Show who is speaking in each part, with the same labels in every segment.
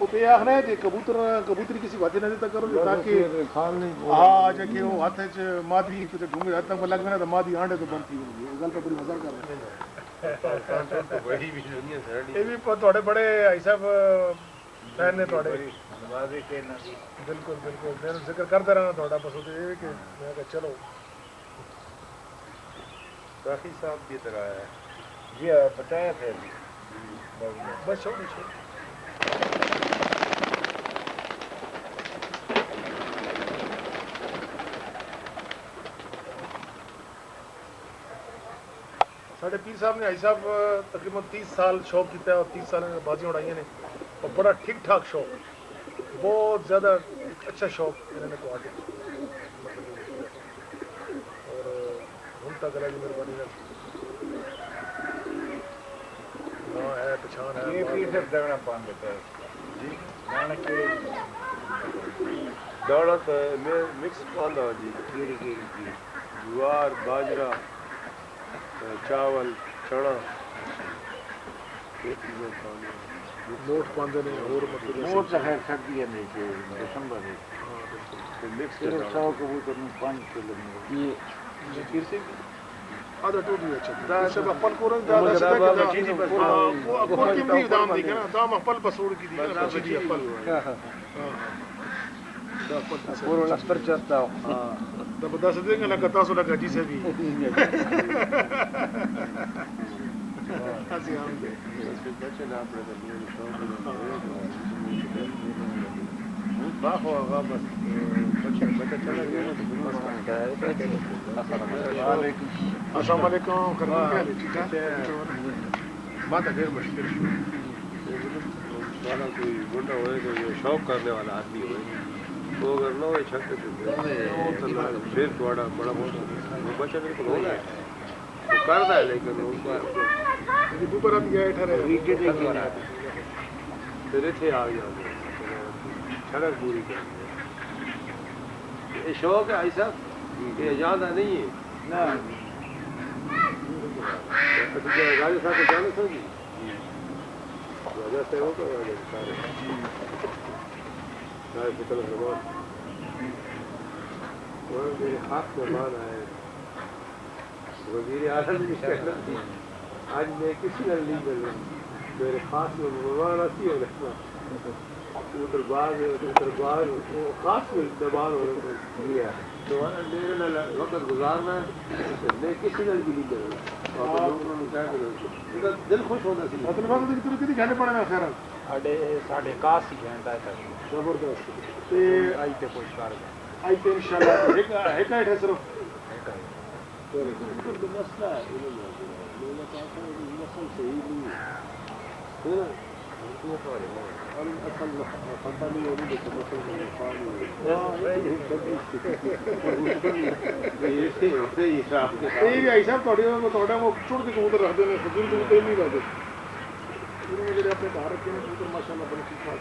Speaker 1: وہ پہ آخر ہے کہ کبوتری کسی باتیں نہ دیتا کرو تاکہ ہاں جا کہ وہ ہاتھ مادی کچھ ڈھونگے ہاتھ تک لگ گیا تو مادی آنڈے تو بنتی ہوگی وہ گل پہ بڑی مزہ کر رہے ہیں یہ بھی تھوڑے بڑے آئی صاحب فین نے تھوڑے بالکل بالکل میں ذکر کرتا رہنا تھوڑا بس ہوتے یہ کہ میں کہا چلو
Speaker 2: کافی صاحب کی طرح ہے
Speaker 3: جی بتایا پھر
Speaker 1: بس چھوڑ چھوڑ ساڑھے پیر صاحب نے آئی صاحب تقریباً 30 سال شوق کیتا ہے اور 30 سال بازیاں اڑائی نے اور بڑا ٹھیک ٹھاک شوق بہت زیادہ اچھا شوق انہوں نے کو اور ہوں تک اللہ کی مہربانی ہاں ہے پچھان ہے
Speaker 3: یہ پیر صاحب دگنا پان دیتا ہے
Speaker 2: جی
Speaker 3: نانک کے
Speaker 2: داڑا تو مکس پاندا جی
Speaker 3: کیڑی کیڑی کی
Speaker 2: جوار باجرا چاول چنا
Speaker 1: موٹ پاندے نے اور مطلب
Speaker 3: موٹ تو خیر سردی ہے نہیں دسمبر ہے
Speaker 2: مکس
Speaker 3: صرف 100 کبوتر میں 5 کلو میں
Speaker 1: جی پھر سے آدھا ٹوٹ بھی اچھا دا سب اپل کورن دا سدا دا کو کی دام دی نا دام اپل بسوڑ کی دی نا جی اپل دا اپل
Speaker 3: پورا لستر چتا
Speaker 1: ہاں دا بتا سدے کہ لگا تاسو لگا جی سے بھی اسی ہم دے
Speaker 2: بچے نہ باخو غابت بچہ چلا گیا
Speaker 1: السلام علیکم کرنا کیا ٹھیک ہے
Speaker 2: بات غیر مشکل والا کوئی گنڈا ہوئے تو یہ شوق کرنے والا آدمی ہوئے تو اگر نہ ہوئے چھکتے تو پھر تھوڑا بڑا وہ بچہ بالکل ہو گیا وہ کرتا ہے لیکن ان کا
Speaker 1: اوپر اب گیا ٹھہرے
Speaker 2: پھر تھے آ گیا چھڑک پوری کر یہ شوق ہے ایسا یہ زیادہ نہیں ہے راجا صاحب کو جانا تھا جی راجا صاحب کو سارے فکر رحمان اور میرے خاص مہمان آئے وزیر اعظم بھی کہنا آج میں کسی نہ نہیں مل رہا میرے خاص مہمان آتی ہے دربار دربار خاص دربار ہو رہا تو میرے وقت گزارنا میں کسی نل بھی نہیں کروں دل خوش ہونا سی
Speaker 1: مطلب کتنی گھنٹے پڑے گا خیر
Speaker 3: ساڑھے 81 گھنٹہ ہے
Speaker 1: زبردست
Speaker 3: آئی تے کوئی کار
Speaker 1: آئی تے انشاءاللہ ایک ہے صرف
Speaker 2: مسئلہ ہے مسئلہ صحیح نہیں ہے
Speaker 1: چھوڑ کے کبوتر رکھتے ہیں فضول کبوتر نہیں رکھتے انہوں نے جڑے اپنے باہر رکھے ہیں کبوتر ماشاء اللہ بڑے ٹھیک ٹھاک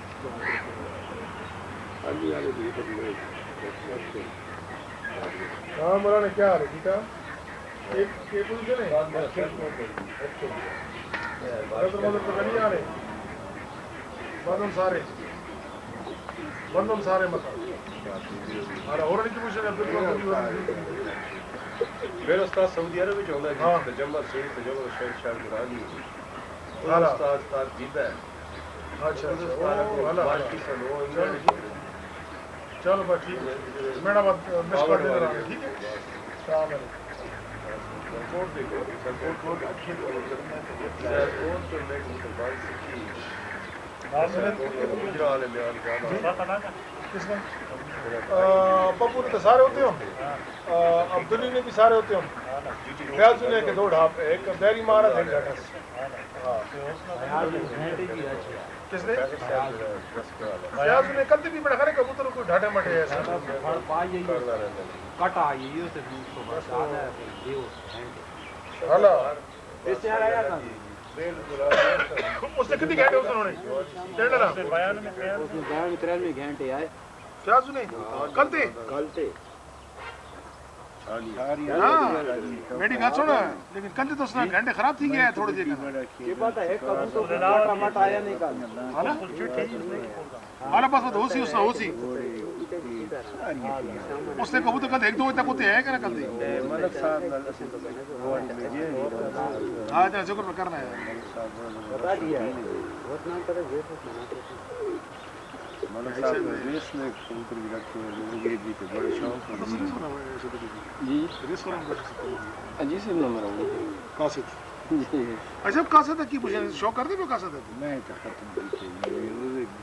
Speaker 1: ہاں مولانا کیا حال ہے ٹھیک ہے ایک پوزیشن ہے نہیں آ رہے بندم سارے مطلب اور کی پوزیشن
Speaker 2: میرا استاد سعودی عرب میں ہوتا ہے تجمع سے تجمع شہر شاہ گرانی استاد استاد جیتا ہے
Speaker 1: چلو بس ٹھیک ہے میڈم مس کر دے رہا ٹھیک ہے السلام علیکم پپو نے تو سارے ہوتے ہوں عبداللی نے بھی سارے ہوتے ہوں فیاض نے کہ 2 ڈھاپ ایک بیری مارا تھا کس نے فیاض نے کل بھی بڑا کھانے کبوتر کوئی ڈھاٹے مٹے
Speaker 3: کٹ آئی
Speaker 1: اس نے کتنی گھنٹے انہوں نے
Speaker 3: گھنٹے آئے
Speaker 1: فیاض نے کل تھے ہاں میری گل سن لیکن کل تو اس نے گھنٹے خراب تھی گیا ہے تھوڑی دیر
Speaker 2: یہ بات ہے کبوتر ٹماٹا مٹ آیا نہیں کل
Speaker 1: ہمارے پاس تو ہو سی اس نے ہو سی اس نے کبوتر کل ایک دو بجے تک ہوتے ہے کہ نا کل ہاں ذرا ذکر کرنا ہے
Speaker 2: بتا دیا ہے
Speaker 1: اچھا کاسد کی پوچھا شوق کرتے ہو کاسد
Speaker 3: میں ختم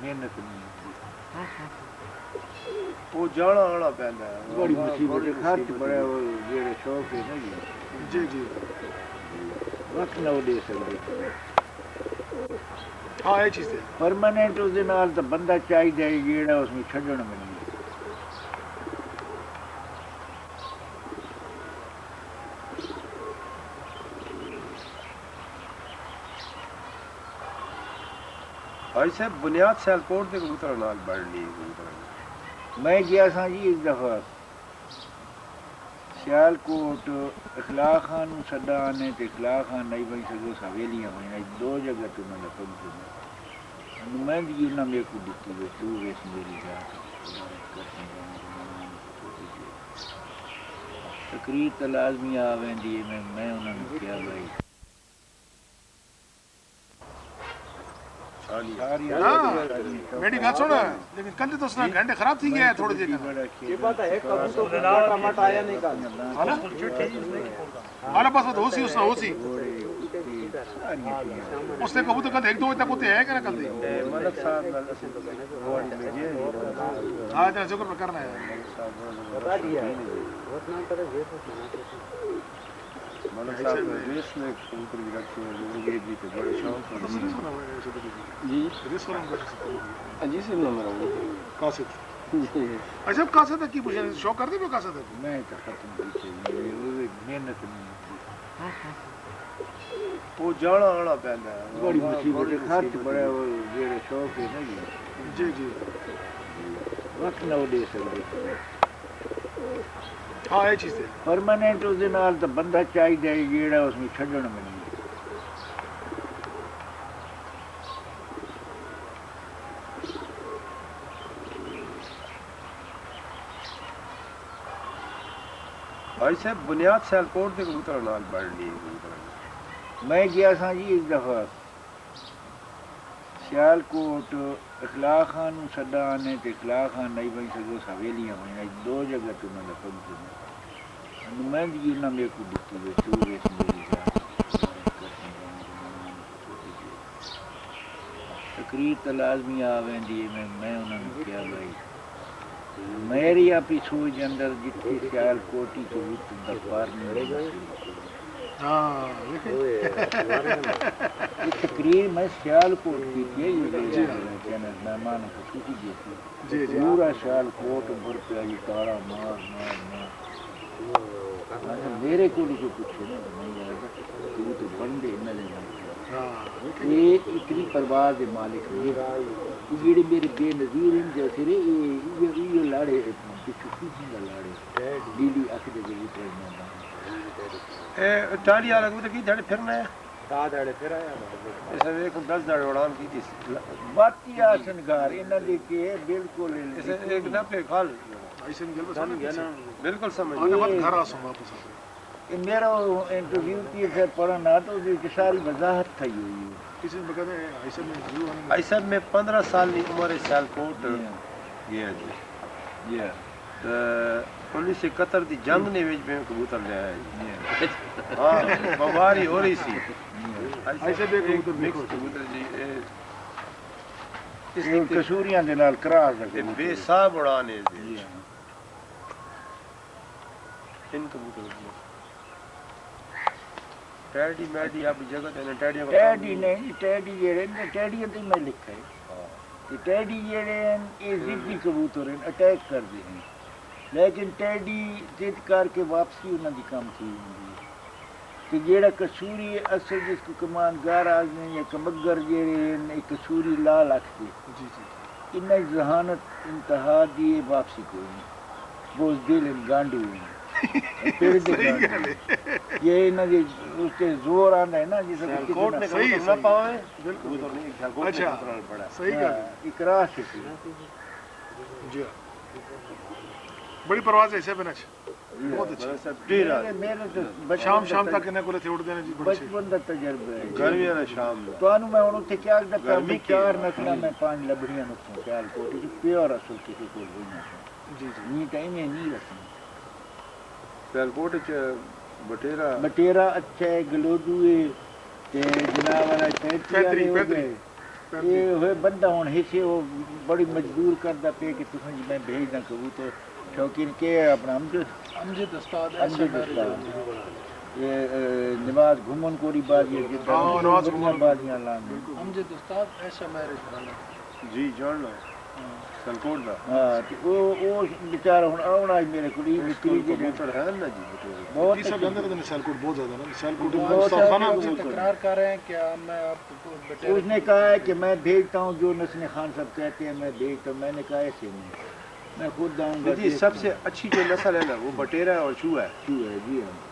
Speaker 3: محنت وہ جانا آنا پہنتا ہے بڑی مصیبت خرچ بڑا وہ جڑے شوق ہے نا
Speaker 1: جی جی
Speaker 3: وقت نہ دے سکتے
Speaker 1: ہاں یہ چیز ہے
Speaker 3: پرماننٹ اس دے نال تو بندہ چاہیے جیڑا اس میں چھڈن میں نہیں
Speaker 2: بھائی صاحب بنیاد سیالکوٹ کے کبوتر نال بڑھ لی کبوتر
Speaker 3: میں گیا سا جی ایک دفعہ سیالکوٹ اخلاق خان سدا آنے تو اخلاق خان نہیں بن سکو سویلیاں ہوئی دو جگہ تو میں لپن کو نمائندگی انہوں نے میرے کو دیتی ہے تو ویس میری جات تقریر تو لازمی آویں دی میں انہوں نے کیا بھائی
Speaker 1: میری گل سن لیکن کل تو اس نے گھنٹے خراب تھی گیا ہے تھوڑی دیر
Speaker 2: یہ بات ہے کبوتر ٹماٹا مٹ آیا نہیں کل
Speaker 1: ہمارے پاس تو ہو سی اس نے ہو سی اس نے کبوتر کل ایک دو بجے تک ہوتے ہے کہ نا کل ہاں ذرا ذکر کرنا ہے
Speaker 2: بتا دیا ہے
Speaker 1: اچھا کاسد کی پوچھا شوق کرتے ہو کاسد
Speaker 3: میں ختم محنت
Speaker 2: وہ جانا آنا پہنتا ہے
Speaker 3: بڑی مصیبت خرچ بڑا وہ جڑے شوق ہے نا
Speaker 1: جی جی
Speaker 3: وقت نہ دے سکتے
Speaker 1: ہاں یہ چیز ہے
Speaker 3: پرماننٹ اس دے نال تو بندہ چاہیے جیڑا اس میں چھڈن میں نہیں
Speaker 2: بھائی صاحب بنیاد سیالکوٹ کے کبوتر نال بڑھ لی کبوتر
Speaker 3: میں گیا سا جی ایک دفعہ سیالکوٹ اخلاق خان سدا آنے تو اخلاق خان نہیں بن سکو سویلیاں ہوئی دو جگہ تو میں لپن کو نمائندگی انہوں نے میرے کو دیتی ہے تو ویس میری جات تقریر تو لازمی آویں دی میں انہوں نے کیا بھائی میری اپنی سوچ اندر جتنی سیالکوٹی کبوتر دربار میں تقریر میں سیالکوٹ کی تھی مہمان خصوصی کی تھی پورا سیالکوٹ بھر پہ آئی تارا مار مار مار میرے کو بھی پوچھے نا نہیں تو بندے یہ اتنی پرواز ہے مالک جڑے میرے بے نظیر ہیں جیسے یہ لاڑے لاڑے ڈیلی اک دے
Speaker 2: ٹالی والا کبوتر کی دھڑے پھرنا ہے
Speaker 3: تا دڑے پھر آیا
Speaker 2: اس نے ایک 10 دھڑے اڑان کی تھی
Speaker 3: باتی آسنگار انہاں دے کے بالکل
Speaker 2: اسے ایک نہ پہ کھال
Speaker 1: ایسے نہیں
Speaker 2: بالکل سمجھ
Speaker 1: گھر آ سو واپس
Speaker 3: میرا انٹرویو کی سے پڑھنا تو اس کی ساری وضاحت تھی ہوئی
Speaker 1: کسی نے بتا دیں ایسے میں
Speaker 2: ایسا میں 15 سال کی عمر سیالکوٹ گیا جی 1971 دی جنگ نے وچ میں کبوتر لے آیا ہاں بمباری ہو رہی سی
Speaker 1: ایسے بھی
Speaker 2: کبوتر جی
Speaker 3: اس کسوریاں دے نال کراس
Speaker 2: تے بے صاحب اڑانے دے ان کبوتر ٹیڈی میڈی آپ جگہ تے ٹیڈی
Speaker 3: ٹیڈی نہیں ٹیڈی جڑے ٹیڈی تے میں لکھا ہے کہ ٹیڈی جڑے ہیں یہ ضدی کبوتر ہیں اٹیک کر دے ہیں لیکن ٹیڈی ضد کر کے واپسی انہاں دی کام تھی ہوندی ہے کہ جیڑا کسوری اصل جس کو کمانگار آدمی یا کمگر جڑے ہیں کسوری لال آکھتے
Speaker 1: جی جی
Speaker 3: انہیں ذہانت انتہا دیے واپسی کوئی نہیں بوز دل گانڈو ہوئی پھر یہ نہ جی اس کے زور آنا ہے نا جسے
Speaker 2: کوٹ نے
Speaker 1: صحیح
Speaker 2: نہ پاوے بالکل نہیں
Speaker 1: اچھا صحیح کہا
Speaker 3: اقرا سے
Speaker 1: جی بڑی پرواز ہے اسے بنا بہت اچھا شام تک انہیں کو تھے اڑ دینے جی بڑے
Speaker 3: بچپن کا تجربہ ہے
Speaker 2: گرمی ہے شام
Speaker 3: تو انو میں انہوں تھے کیا کرتا میں چار نسلہ میں 5 لبڑیاں نسلوں خیال کوٹی کی پیور اصل کسی کو بھی نہ
Speaker 1: جی جی
Speaker 3: نہیں ٹائم میں نہیں رسیں
Speaker 2: سیالکوٹ بٹیرا
Speaker 3: بٹیرا اچھا ہے گلودو ہے جناب والا پیتری ہو گئے یہ ہوئے بندہ ہوں حصے وہ بڑی مجبور کردہ پہ کہ تسیں جی میں بھیج نہ کبوتر شوقین کے اپنا امجد استاد یہ نماز گھومن کوری بازی ہے بازیاں لانگے
Speaker 4: امجد استاد ایسا میرے
Speaker 2: جی جان لو سیالکوٹ دا
Speaker 3: ہاں وہ بیچارہ ہوں آنا ہی میرے کو
Speaker 2: کبوتر ہے نا جی
Speaker 3: بہت
Speaker 1: یہ سب اندر تو سیالکوٹ بہت زیادہ نا سیالکوٹ
Speaker 4: بہت
Speaker 1: استاد خانہ
Speaker 4: سارے تکرار کر رہے ہیں کہ میں آپ کو
Speaker 3: اس نے کہا ہے کہ میں بھیجتا ہوں جو نسل خان صاحب کہتے ہیں میں بھیجتا ہوں میں نے کہا ایسے نہیں میں خود آؤں گا
Speaker 2: جی سب سے اچھی جو نسل ہے نا وہ بٹیرا اور چوہا ہے
Speaker 3: کیوں ہے جی ہاں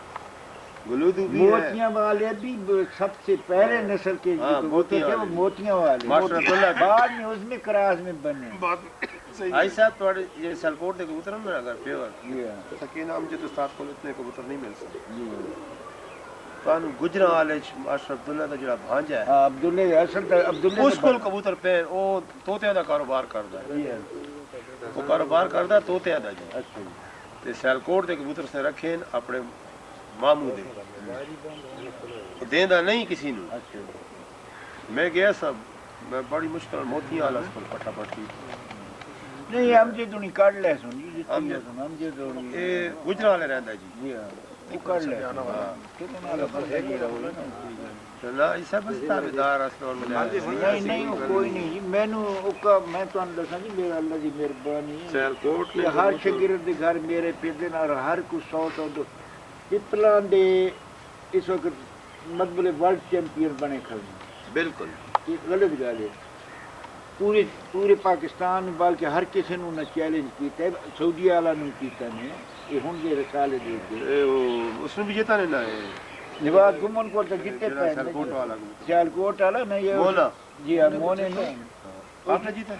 Speaker 2: گلودو بھی ہے
Speaker 3: موتیاں والے بھی سب سے پہلے نسل کے ہوتے تھے وہ موتیاں والے بعد میں اس میں کراس میں بنے
Speaker 2: آئی صاحب تھوڑے یہ سیالکوٹ کے کبوتر ہیں اگر پیور
Speaker 3: جی ہاں
Speaker 2: سکینہ امجد استاد کو اتنے کبوتر نہیں مل سکتے
Speaker 3: جی
Speaker 2: تو گجرا والے ماسٹر عبداللہ کا جڑا بھانجا ہے
Speaker 3: ہاں عبداللہ اصل عبداللہ
Speaker 2: اس کو کبوتر پہ وہ طوطے دا کاروبار کرتا ہے
Speaker 3: جی ہاں
Speaker 2: وہ کاروبار کرتا ہے طوطے دا جی
Speaker 3: اچھا جی
Speaker 2: تے سیالکوٹ کے کبوتر سے رکھیں اپنے ماموں دے دیندا نہیں کسی نے
Speaker 3: اچھا جی
Speaker 2: میں گیا سب میں بڑی مشکل موتیاں والا اس پر پٹا پٹی
Speaker 3: نہیں ہم جی تو نہیں کر لے سن جی ہم جی تو
Speaker 2: یہ گجرا والے رہندا جی
Speaker 3: جی ہاں وہ کر لے
Speaker 2: نہ اسے بس تابعدار اصل اور
Speaker 3: نہیں نہیں وہ کوئی نہیں جی مینوں میں تو دساں جی میرا اللہ دی مہربانی
Speaker 2: سیالکوٹ
Speaker 3: کہ ہر شاگرد دے گھر میرے پیدے اور ہر کو 100 پتلاں دے اس وقت مقبول ورلڈ چیمپئن بنے کھڑے
Speaker 2: بالکل
Speaker 3: یہ غلط گل ہے پورے پاکستان بلکہ ہر کسی نے نہ چیلنج کیتا ہے سعودی والا نے کیتا نے یہ ہن دے رسالے دے کے
Speaker 2: اس نے بھی جیتا نہیں نا
Speaker 3: نواز گمن کو تو جتنے پہ
Speaker 2: سیالکوٹ والا
Speaker 3: سیالکوٹ والا نا یہ
Speaker 2: مونا
Speaker 3: جی ہاں مونے نے
Speaker 2: آپ نے جیتا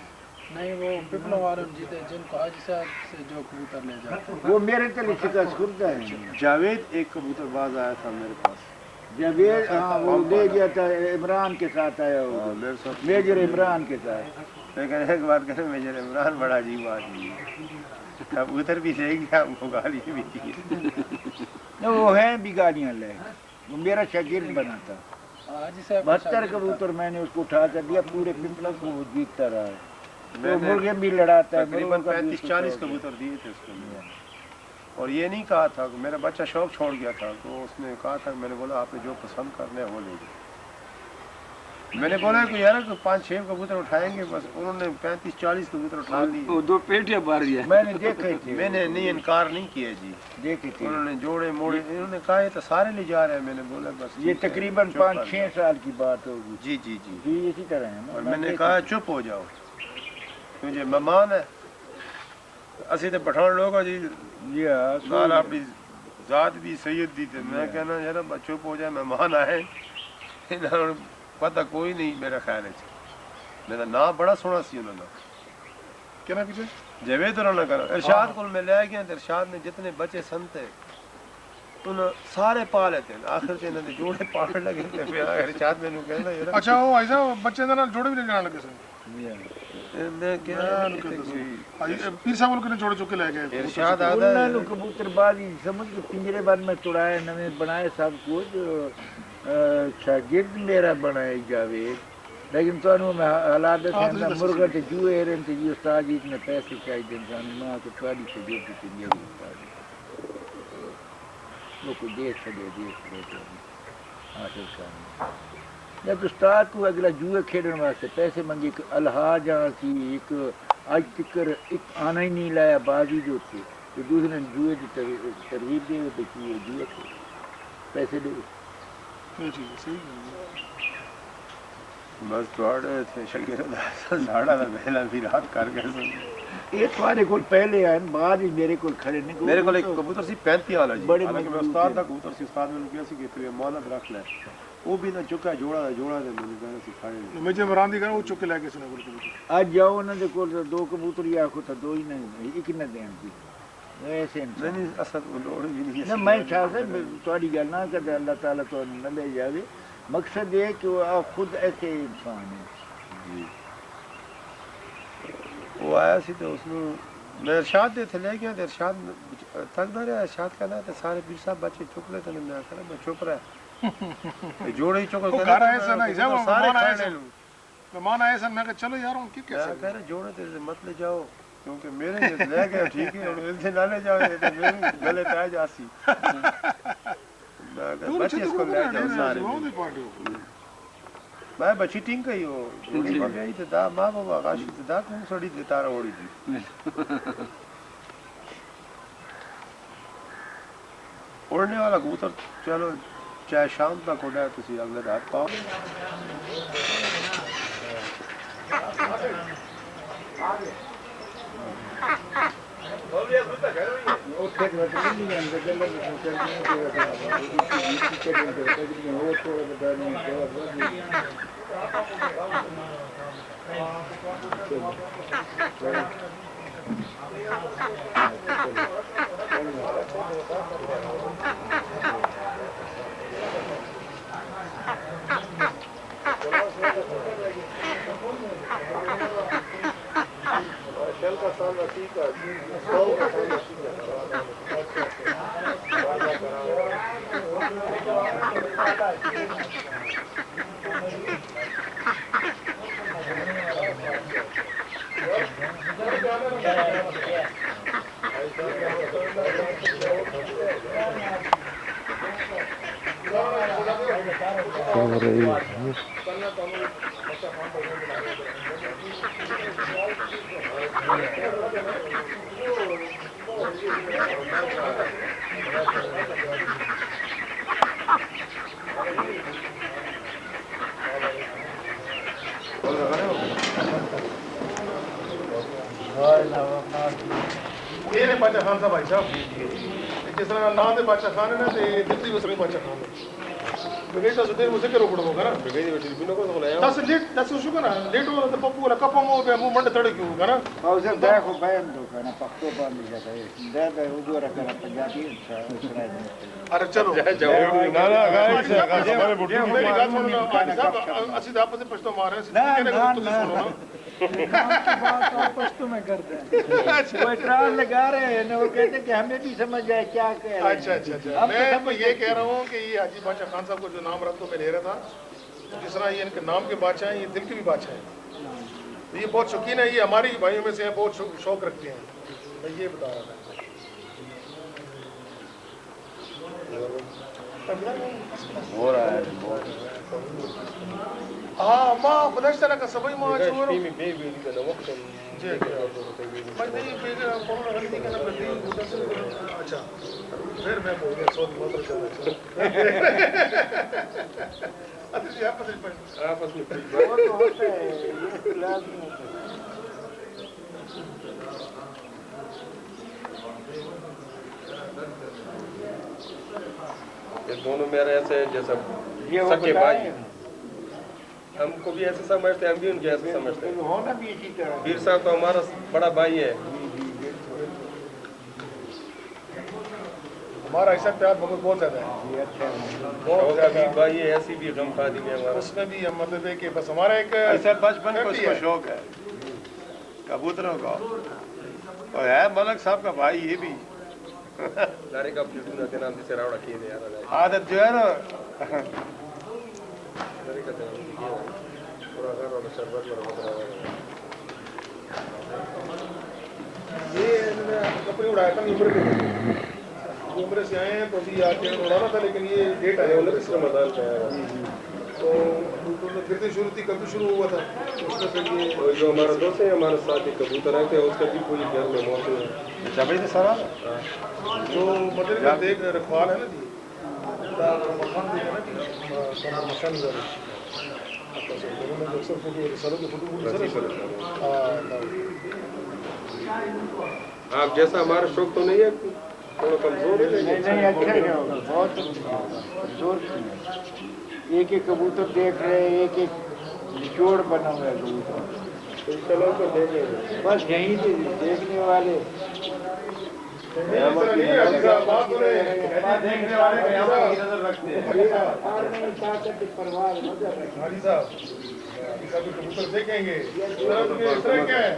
Speaker 4: نہیں وہ پپلوں والے جیتے جن کو حاجی صاحب سے جو کبوتر لے جاتے
Speaker 3: وہ میرے تلے شکست خوردہ ہے
Speaker 2: جاوید ایک کبوتر باز آیا تھا میرے پاس
Speaker 3: جاوید ہاں وہ لے گیا تھا عمران کے ساتھ آیا وہ
Speaker 2: میرے ساتھ
Speaker 3: میجر عمران کے ساتھ
Speaker 2: لیکن ایک بات کریں میجر عمران بڑا عجیب آدمی ہے کبوتر بھی لے گیا ہم کو گالی بھی دی
Speaker 3: وہ ہیں بھی گالیاں لے وہ میرا شاگرد بنا تھا
Speaker 4: حاجی صاحب
Speaker 3: 72 کبوتر میں نے اس کو اٹھا کر دیا پورے پپلا کو وہ جیتتا رہا ہے وہ مرغے بھی لڑاتا ہے
Speaker 2: تقریباً 35-40 کبوتر دیے تھے اس کو اور یہ نہیں کہا تھا کہ میرا بچہ شوق چھوڑ گیا تھا تو اس نے کہا تھا میں نے بولا آپ نے جو پسند کرنا ہے وہ لے جائے میں نے بولا کہ یار 5-6 کبوتر اٹھائیں گے بس انہوں نے 35-40 کبوتر اٹھا لیے
Speaker 4: 2 پیٹیاں مار دیا
Speaker 3: میں نے دیکھے تھے
Speaker 2: میں نے نہیں انکار نہیں کیا جی
Speaker 3: دیکھے تھے
Speaker 2: انہوں نے جوڑے موڑے انہوں نے کہا یہ تو سارے لے جا رہے ہیں میں نے بولا بس
Speaker 3: یہ تقریباً 5-6 سال کی بات ہوگی
Speaker 2: جی جی جی
Speaker 3: جی اسی طرح ہے
Speaker 2: اور میں نے کہا چپ ہو جاؤ مجھے مہمان ہے اسی تو پٹھان لوگ جی
Speaker 3: جی ہاں
Speaker 2: نال اپنی ذات بھی سید دی تھے میں کہنا یار چپ ہو جائے مہمان آئے پتہ کوئی نہیں میرا خیال ہے میرا نام بڑا سونا سی انہوں نے
Speaker 1: کیا نا پیچھے
Speaker 2: جاوید انہوں نے کرا ارشاد کو میں لے گیا تو ارشاد نے جتنے بچے سنتے انہوں سارے پا لیتے ہیں آخر سے انہوں نے جوڑے پاڑ لگے تھے پھر ارشاد میں کہنا یار
Speaker 1: اچھا وہ ایسا بچے دے نال جوڑے بھی لے جانا لگے سن
Speaker 2: میں کیا
Speaker 1: پیر صاحب نے جوڑے چکے لے گئے
Speaker 2: ارشاد آتا
Speaker 3: انہوں
Speaker 2: ہے
Speaker 3: نے کبوتر بازی سمجھ کے پنجرے بند میں توڑائے نویں بنائے سب کچھ شاگرد میرا بنائے جاوید لیکن تو انہوں میں حالات تھے مرغا تے جوئے رہن تے جی استاد جی اتنے پیسے چاہیے انسان ماں کو تھوڑی سے دے دی تھی میری استاد وہ کوئی دیکھ سکے حاصل کرنا جب استاد کو اگلا جوئے کھیلنے واسطے پیسے منگے ایک الہا جہاں سی ایک آج تکر ایک آنا ہی نہیں لایا بازی جو تھی تو دوسرے نے جوئے کی ترغیب دے ہوتے کہ جوئے کھیل پیسے دے
Speaker 2: بس توڑے تھے شکر ساڑا تھا پہلا بھی رات کر کے
Speaker 3: یہ تھوڑے کو پہلے آئے بعد ہی میرے کو کھڑے نہیں
Speaker 2: میرے کو ایک کبوتر سی 35 والا جی
Speaker 3: بڑے
Speaker 2: حالانکہ میں استاد تھا کبوتر سی استاد میں کیا سی کہ تو یہ مانت رکھ لے وہ بھی نہ چکا جوڑا دے میں کہنا سی کھڑے
Speaker 1: مجھے مران دی کرا وہ چک کے لے کے سنے بول کے
Speaker 3: آج جاؤ انہوں نے کول دو کبوتر ہی آکھو تھا دو ہی نہیں ایک نہ دین دی ایسے انسان
Speaker 2: نہیں اصل لوڑ بھی نہیں
Speaker 3: نہ میں چاہ سے تھوڑی گل نہ کہ اللہ تعالیٰ تو نہ لے جاوے مقصد یہ کہ وہ آپ خود ایسے انسان ہیں
Speaker 2: جی وہ آیا سی تو اس میں میں ارشاد دے تھے لے گیا تو ارشاد تک نہ رہا ارشاد کا نہ تو سارے پیر صاحب بچے چپ لیتے میں کرا میں چپ رہا جوڑے ہی چپ
Speaker 1: وہ گھر آئے سن
Speaker 2: سارے کھڑے لوں
Speaker 1: مہمان آئے سن میں کہ چلو یار کی کیسے
Speaker 2: کہہ رہا جوڑے تے مت لے جاؤ کیونکہ میرے یہ لے گئے ٹھیک ہے اور ان سے نہ لے جاؤ یہ تو میرے گلے پہ آ جاسی بچے اس کو لے جاؤ سارے میں بچی ٹینگ گئی ہو جوڑی پہ گئی تو دا ماں بابا غاشی تو دا کون سڑی دے تارا اوڑی دی اڑنے والا کبوتر چلو چاہے شام تک اڑا ہے تسی اگلے رات پاؤ شل کا سامنا ٹھیک ہے سو کا سامنا
Speaker 1: یہ بادشاہ خان صاحب بھائی صاحب جس طرح نام دے بادشاہ خان ہے نا تے دلی وسری بادشاہ خان بگیتا سدیر مجھے کے روپڑ ہوگا نا بگیتی بیٹی بینو کو سکھلایا دس لیٹ دس شو کنا لیٹ ہو تو پپو والا کپا مو پہ منڈ تڑ کیوں ہوگا نا
Speaker 3: اور سے دیکھو بیان دو کنا پختو باندھ جاتا ہے دے دے وګوره کنا پنجابی
Speaker 1: ارے چلو
Speaker 2: نا نا گائے سے ہمارے بوٹی
Speaker 1: میری بات سنو صاحب اسی داپ سے پشتو مار رہے ہیں
Speaker 3: نا
Speaker 1: تو سنو نا
Speaker 4: بات آپ پشتو میں کرتے ہیں
Speaker 3: وہ ٹرال لگا رہے ہیں وہ کہتے ہیں کہ ہمیں بھی سمجھ جائے کیا کہہ رہے ہیں
Speaker 1: اچھا اچھا اچھا میں یہ کہہ رہا ہوں کہ یہ حاجی بادشاہ خان صاحب کو جو نام رکھ تو میں لے رہا تھا جس طرح یہ ان کے نام کے بادشاہ ہیں یہ دل کے بھی بادشاہ ہیں یہ بہت شوقین ہے یہ ہماری بھائیوں میں سے ہیں بہت شوق رکھتے ہیں میں یہ بتا رہا تھا
Speaker 2: ہو رہا ہے
Speaker 1: ہاں ماں خداش تعالیٰ کا سبھی ماں چھوڑو اچھا پھر میں بول گیا سو
Speaker 2: آپس میں یہ دونوں میرے ایسے جیسا سکے بھائی ہم کو بھی ایسے سمجھتے ہیں ہم بھی ان کے ایسے سمجھتے ہیں پیر صاحب تو ہمارا بڑا بھائی ہے
Speaker 1: ہمارا ایسا پیار محبت بہت زیادہ ہے
Speaker 2: بہت زیادہ بھائی ہے ایسی بھی غم خادی میں ہمارا
Speaker 1: اس میں بھی ہم مطلب ہے کہ بس ہمارا ایک
Speaker 2: ایسا بچپن کو اس کو شوق ہے کبوتروں کا اور ہے ملک صاحب کا بھائی یہ بھی لارے کا پلٹون کے نام سے راوڑا کیے یار عادت جو ہے نا
Speaker 1: یہ کپڑے اڑایا تھا عمرے سے آئے ہیں تو ابھی آ کے اڑانا تھا لیکن یہ ڈیٹ آیا اس رمضان کا تو پھر شروع تھی کبھی شروع ہوا تھا اس میں پھر یہ
Speaker 2: جو ہمارا دوست ہے ہمارے ساتھ ایک کبوتر ہے اس کا بھی پوری گھر میں موجود ہے جبڑی سے سارا
Speaker 1: جو مطلب دیکھ رکھوال ہے نا جی مکان بھی ہے نا جی مکان اکثر فوٹو سالوں کے فوٹو
Speaker 2: آپ جیسا ہمارا شوق تو نہیں ہے تھوڑا کمزور ہے
Speaker 3: نہیں اچھا کیا ہوگا بہت زور کی ہے ایک ایک کبوتر دیکھ رہے ہیں ایک ایک نچوڑ بنا ہوا ہے کبوتر
Speaker 2: چلو تو دیکھیں
Speaker 3: بس یہیں سے دیکھنے والے
Speaker 1: دیکھنے والے نظر رکھتے ہیں کبوتر دیکھیں گے کیا ہے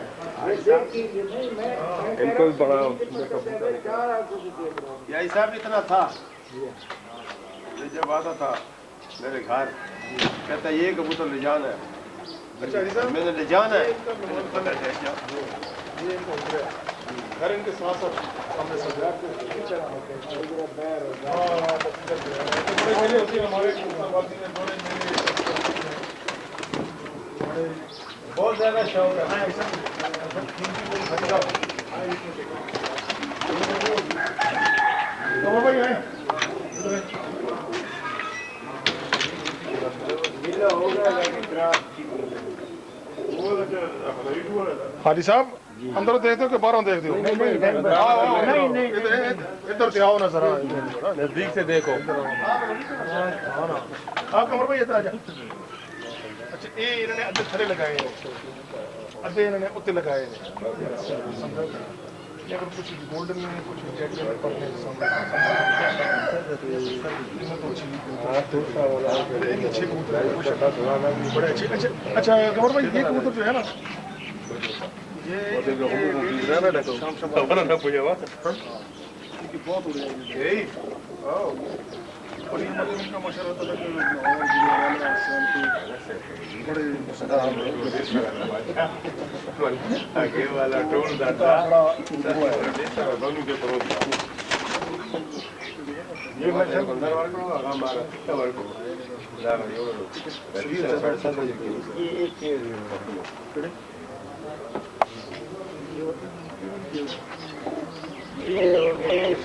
Speaker 2: ان کو بھی بڑا
Speaker 1: یہی صاحب اتنا تھا جب آتا تھا میرے گھر کہتا یہ کبوتر لے جانا ہے اچھا میں نے لے جانا ہے گھر ان کے ساتھ ساتھ ہمیں سجا بہت زیادہ شوق ہے حاجی صاحب اندر دیکھتے ہو کہ باہر دیکھتے ہو ادھر سے آؤ نا ذرا
Speaker 2: نزدیک سے دیکھو
Speaker 1: آپ کمر بھائی ادھر آ جا اچھا یہ انہوں نے ادھر تھلے لگائے ہیں ادھے انہوں نے اتنے لگائے ہیں اگر کچھ گولڈن میں کچھ جیٹ میں پڑھنے اچھے کبوتر بڑے اچھے اچھا کمر بھائی یہ کبوتر جو ہے نا بہت مشورہ ہوتا تھا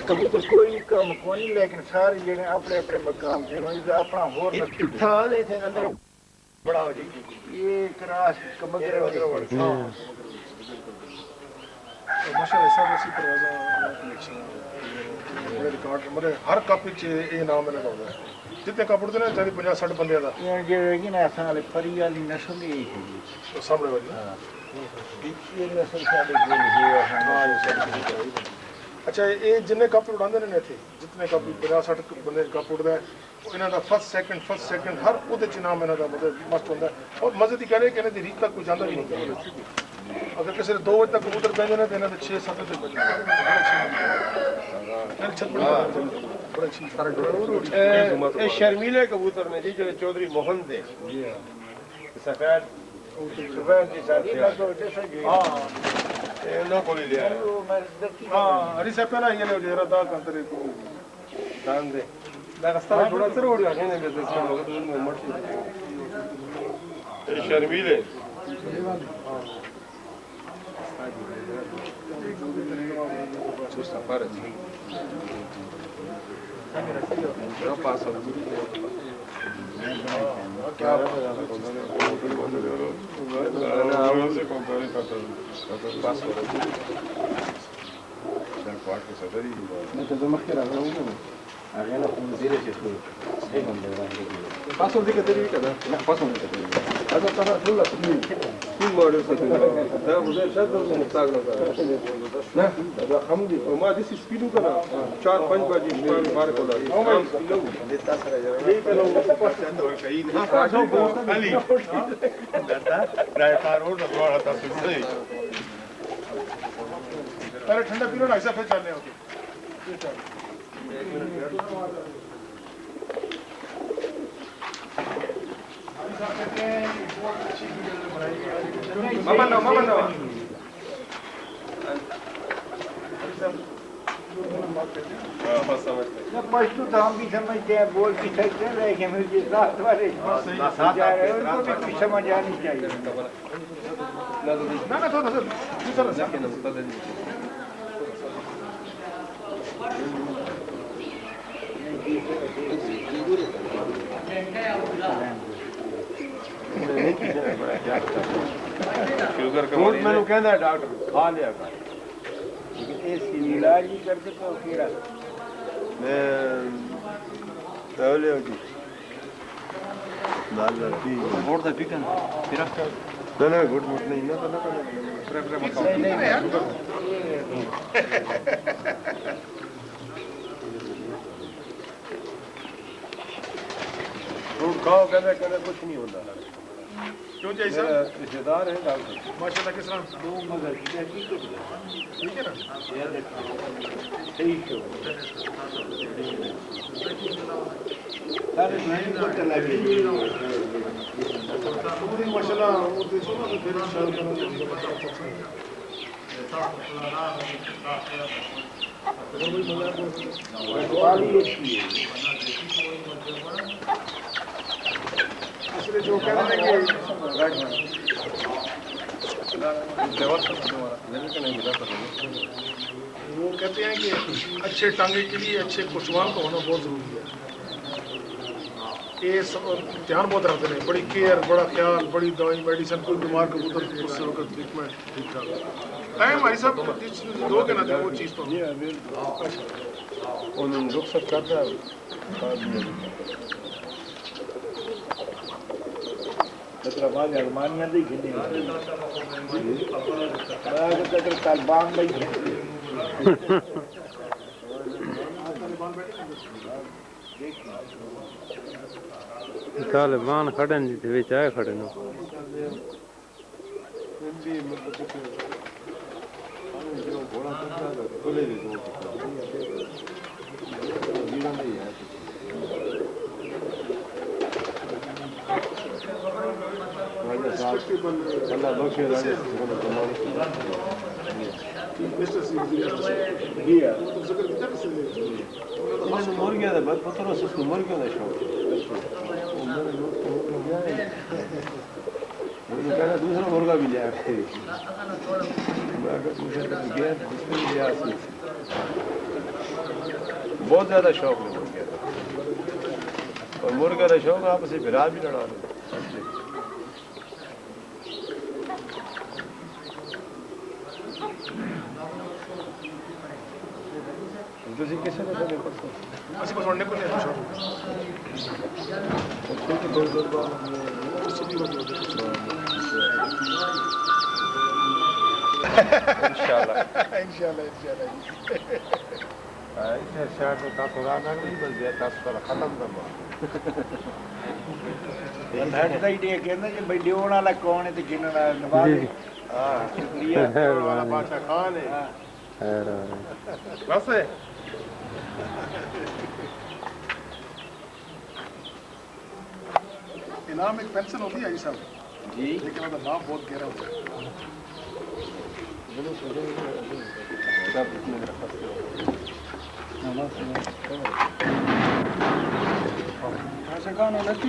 Speaker 3: کبوتر کوئی کام کو نہیں لیکن سارے جنے اپنے اپنے مقام سے اپنا ہور
Speaker 1: بڑا ہو جائے
Speaker 3: یہ کراس کمگر
Speaker 1: ماشاء اللہ سب اسی پروازہ بڑے ریکارڈ مطلب ہر کاپی یہ نام میں لگا ہوا ہے جتنے کپ اڑتے ہیں چاہیے 50-60 بندے کا
Speaker 3: یہ نا سال پری والی نسل ہی
Speaker 1: سامنے والی
Speaker 3: یہ نسل سارے
Speaker 1: اچھا یہ جن کپ اڑاتے ہیں اتنے جتنے کپ 50-60 بندے کپ اڑتا ہے یہاں کا فرسٹ سیکنڈ ہر وہ نام یہاں کا مطلب مست ہوتا ہے اور مزے کی کہہ رہے کہ ریت تک کوئی جانا بھی نہیں اگر کسی نے 2 بجے تک کبوتر پہ جانا تو یہاں 6-7 بجے بجے
Speaker 2: شرمیلے کبوتر نے جی جو چودھری موہن دے سفید
Speaker 1: ہری صاحب پہنا یہ لے رہا تھا کنتر
Speaker 2: دان دے تھوڑا سر ہو گیا شرمیلے
Speaker 1: پہلے ٹھنڈا پیلو نا ایسا پھر چلنے ہوتے
Speaker 3: پشتو تو ہم بھی سمجھتے ہیں بول بھی سکتے ہیں لیکن مجھے ذات والے جا رہے ہیں ان کو بھی کچھ سمجھ آنی چاہیے
Speaker 2: شوگر کا میں نے کہنا ہے ڈاکٹر کھا لیا کر
Speaker 3: علاج بھی کرتے تو کیڑا
Speaker 2: میں پہلے ہوتی دال لڑتی
Speaker 5: ووٹ دا ٹھیک ہے نا پھر
Speaker 2: نہ گھٹ مٹ نہیں نہ فروٹ کھاؤ کہنا کچھ نہیں ہوتا
Speaker 1: کیوں جی صاحب
Speaker 2: رشتے دار ہیں ڈاکٹر
Speaker 1: ماشاء اللہ کس طرح
Speaker 3: دو مگر
Speaker 1: ٹھیک ہے نا
Speaker 3: صحیح تو سارے نہیں کو چلا گیا
Speaker 1: ماشاء اللہ وہ دیکھو نا تو پھر جو کہتے ہیں کہ وہ کہتے ہیں کہ اچھے ٹانگے کے لیے اچھے پشوان کا ہونا بہت ضروری ہے. یہ سب دھیان بہت رکھتے ہیں, بڑی کیئر, بڑا خیال, بڑی دوائی میڈیسن, کوئی بیمار کبوتر اس سے وقت ٹریٹمنٹ ٹھیک ٹھاک ٹائم ہماری صاحب دو کے نا وہ چیز تو
Speaker 2: رخصت کرتا ہے
Speaker 3: حیدرآباد ارمانیاں دی کھیلی طالبان دی
Speaker 6: طالبان کھڑن جی وچ آئے کھڑے نو
Speaker 2: اللہ بخشے مر گیا تھا بس پتہ اس کو مر گیا تھا شوق کہنا دوسرا مرغا بھی لیا بہت زیادہ شوق ہے مرغے کا, اور مرغے کا شوق آپ سے بھرا بھی لڑا لیں. کسی کسی نے
Speaker 1: اسی کو چھوڑنے کو نہیں
Speaker 2: بادشاہ خان ہے
Speaker 1: بس ہے. انعام ایک پینسل ہوتی ہے حاجی صاحب جی, لیکن وہ نام بہت گہرا ہوتا ہے.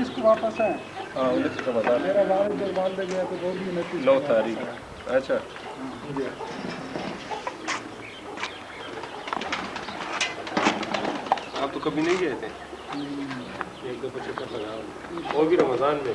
Speaker 4: اس کو واپس ہے میرا والد جو والدہ گیا تو وہ بھی
Speaker 2: 9 تاریخ. اچھا آپ تو کبھی نہیں گئے تھے؟ ایک دفعہ چکر لگا, وہ بھی رمضان میں.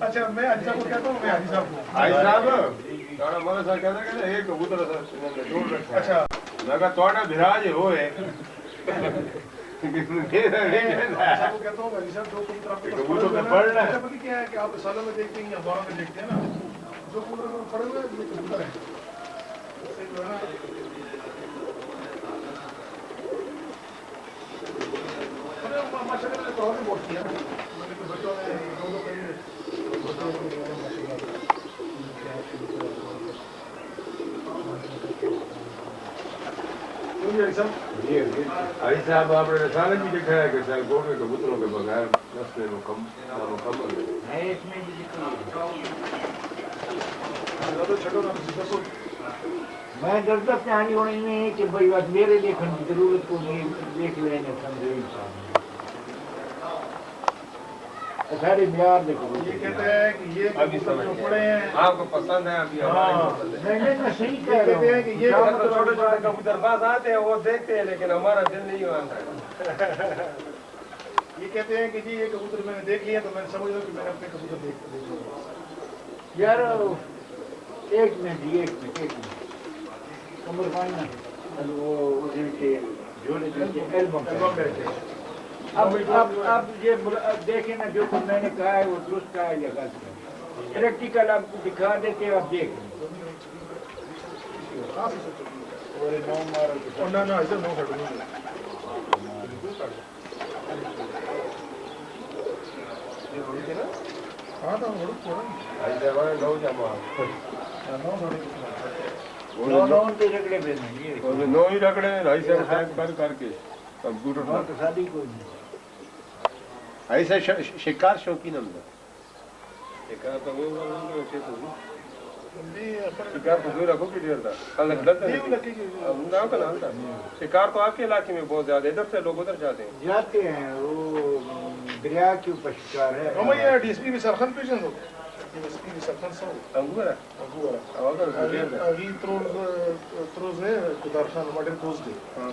Speaker 1: اچھا میں حاجی صاحب کو کہتا ہوں میں حاجی صاحب کو اچھا
Speaker 2: بھراج ہوئے
Speaker 1: صاحب کو کہتا ہوں حاجی صاحب جو کبوتر آپ کے پاس پڑے ہوئے ہیں اچھا پتہ کیا ہے کہ آپ رسالوں میں دیکھتے ہیں یا اخباروں میں دیکھتے ہیں نا جو کبوتر پڑے ہوئے ہیں یہ کبوتر ہیں اس سے جو ہے نا ماشاء اللہ تو اور بھی بہت کیا بچوں نے دونوں کہیں
Speaker 2: آئی صاحب آپ نے رسالہ بھی دکھایا کہ سر گوڑے کبوتروں کے بغیر رستے مکمل
Speaker 3: ہے اس میں بھی میں ڈرتا پہانی ہونے میں کہ بھائی بات میرے دیکھنے کی ضرورت کو نہیں دیکھ لینے سمجھے انسان سارے معیار دیکھو
Speaker 1: یہ کہتے ہیں کہ یہ کبوتر جو پڑے ہیں
Speaker 2: آپ کو پسند ہے ابھی
Speaker 3: میں صحیح کہہ
Speaker 1: کہتے
Speaker 3: رہا
Speaker 1: ہیں
Speaker 3: ہوں
Speaker 1: کہ یہ
Speaker 2: چھوٹے چھوٹے کبوتر باز آتے ہیں وہ دیکھتے ہیں لیکن ہمارا دل نہیں مانتا
Speaker 1: یہ کہتے ہیں کہ جی یہ کبوتر میں نے دیکھ لیا تو میں نے سمجھ لوں کہ میں نے اپنے کبوتر دیکھ لیا
Speaker 3: یار ایک منٹ عمر بھائی نا وہ ان کے جھولے البم اب یہ دیکھیں نا جو میں نے کہا ہے وہ درست کہا ہے یا غلط ہے پریکٹیکل آپ کو دکھا دیتے آپ دیکھ لیں
Speaker 2: نو ہی رکڑے ایسے کر کے کمپیوٹر
Speaker 3: شادی کوئی نہیں
Speaker 2: ایسے شکار شوقین ہم شکار تو رکھو کہ دیر تھا شکار تو آپ کے علاقے میں بہت زیادہ ادھر سے لوگ ادھر جاتے ہیں
Speaker 3: وہ دریا کے اوپر شکار ہے
Speaker 1: ڈی ایس پی بھی سرخن پیشن ہو
Speaker 2: انگور
Speaker 1: He throws there to Darshan, what it goes there.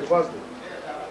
Speaker 1: it was there.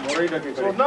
Speaker 1: So, no,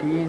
Speaker 3: 3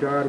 Speaker 3: 4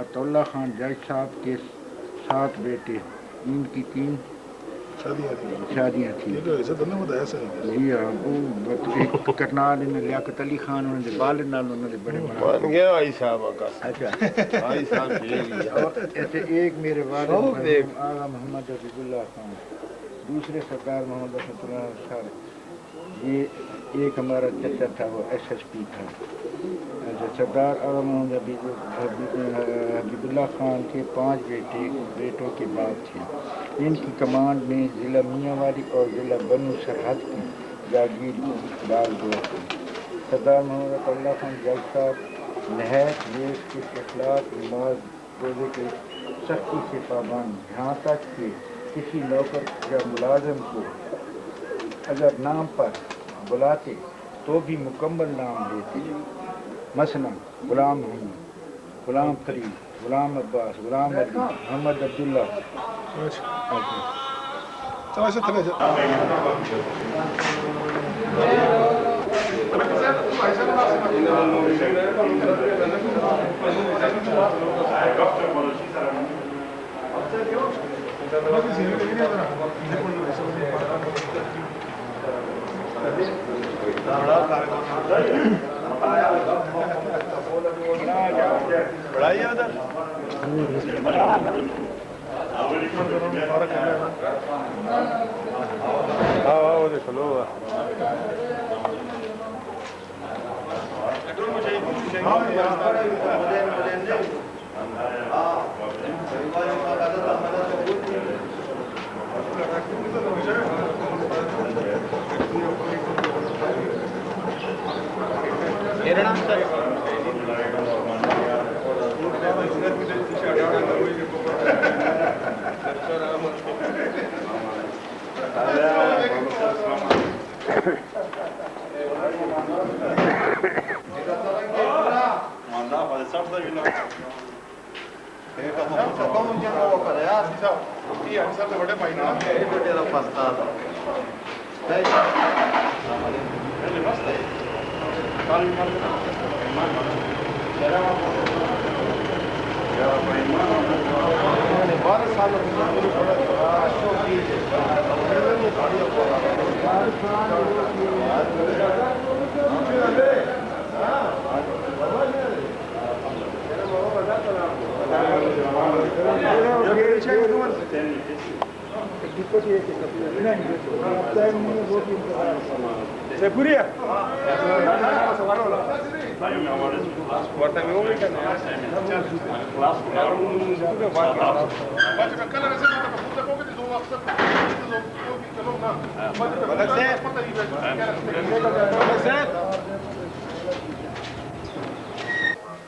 Speaker 3: Attaullah Khan جج صاحب کے 7 بیٹے، ان کی 3 شادیاں تھیں. جی ہاں، وہ کرنال لیاقت علی خان انہوں نے والد نال انہوں نے بڑے بنا. اچھا، اور ایسے ایک میرے والد آغا محمد حفیظ اللہ خان، دوسرے سردار محمد اسد اللہ صاحب. یہ ایک ہمارا چچا تھا، وہ SSP تھا. اچھا، سردار آغا محمد حبیب اللہ خان کے 5 بیٹوں کے بعد تھے. ان کی کمانڈ میں ضلع میاں والی اور ضلع بنو سرحد کی جاگیر اقبال گو تھی. سردار محمد عطاءاللہ خان جج صاحب نہایت نیک کے اخلاق، نماز روزے کے سختی سے پابند، یہاں تک کہ کسی نوکر یا ملازم کو اگر نام پر بلاتے تو بھی مکمل نام دیتے. مثلا غلام محمد، غلام فرید، غلام عباس، غلام علی، محمد عبداللہ.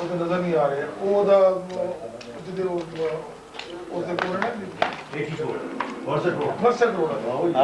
Speaker 1: ਉਹ ਤਾਂ ਨਜ਼ਰ ਨਹੀਂ ਆ ਰਿਹਾ. ਉਹਦਾ ਜਿਹਦੇ ਉਹਦੇ ਕੋਲ ਨਾ
Speaker 7: 84 64
Speaker 1: ਮਰਸਦ ਰੋਡ.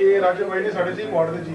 Speaker 1: ਇਹ ਰਾਜੇ ਬਾਈ ਨੇ ਸਾਡੇ ਜੀ ਕੁਆੜ ਦੇ ਜੀ.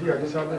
Speaker 1: ਜੀ ਹਾਜੀ ਸਾਹਿਬ ਨੇ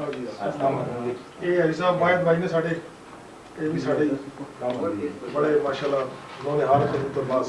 Speaker 1: ਆਓ ਜੀ. ਇਹ ਹਾਜੀ ਸਾਹਿਬ ਬਾਇਦ ਬਾਈ ਨੇ ਸਾਡੇ ਇਹ ਵੀ ਸਾਡੇ ਬੜੇ ਮਾਸ਼ਾਅੱਲਾ ਦੋਨੇ ਹਾਲਤ ਦੇ ਬਾਸ.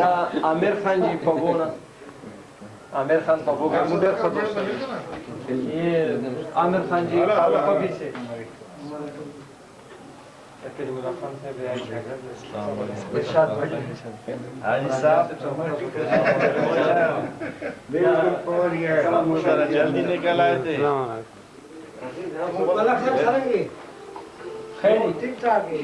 Speaker 2: دا عامر خان جی پگونا عامر خان پگونا مدیر خدمت یہ عامر خان جی پگی سے ارشاد بھائی
Speaker 5: حاجی صاحب جلدی نکل آئے تھے.
Speaker 2: خیری ٹھیک ٹھاک ہے.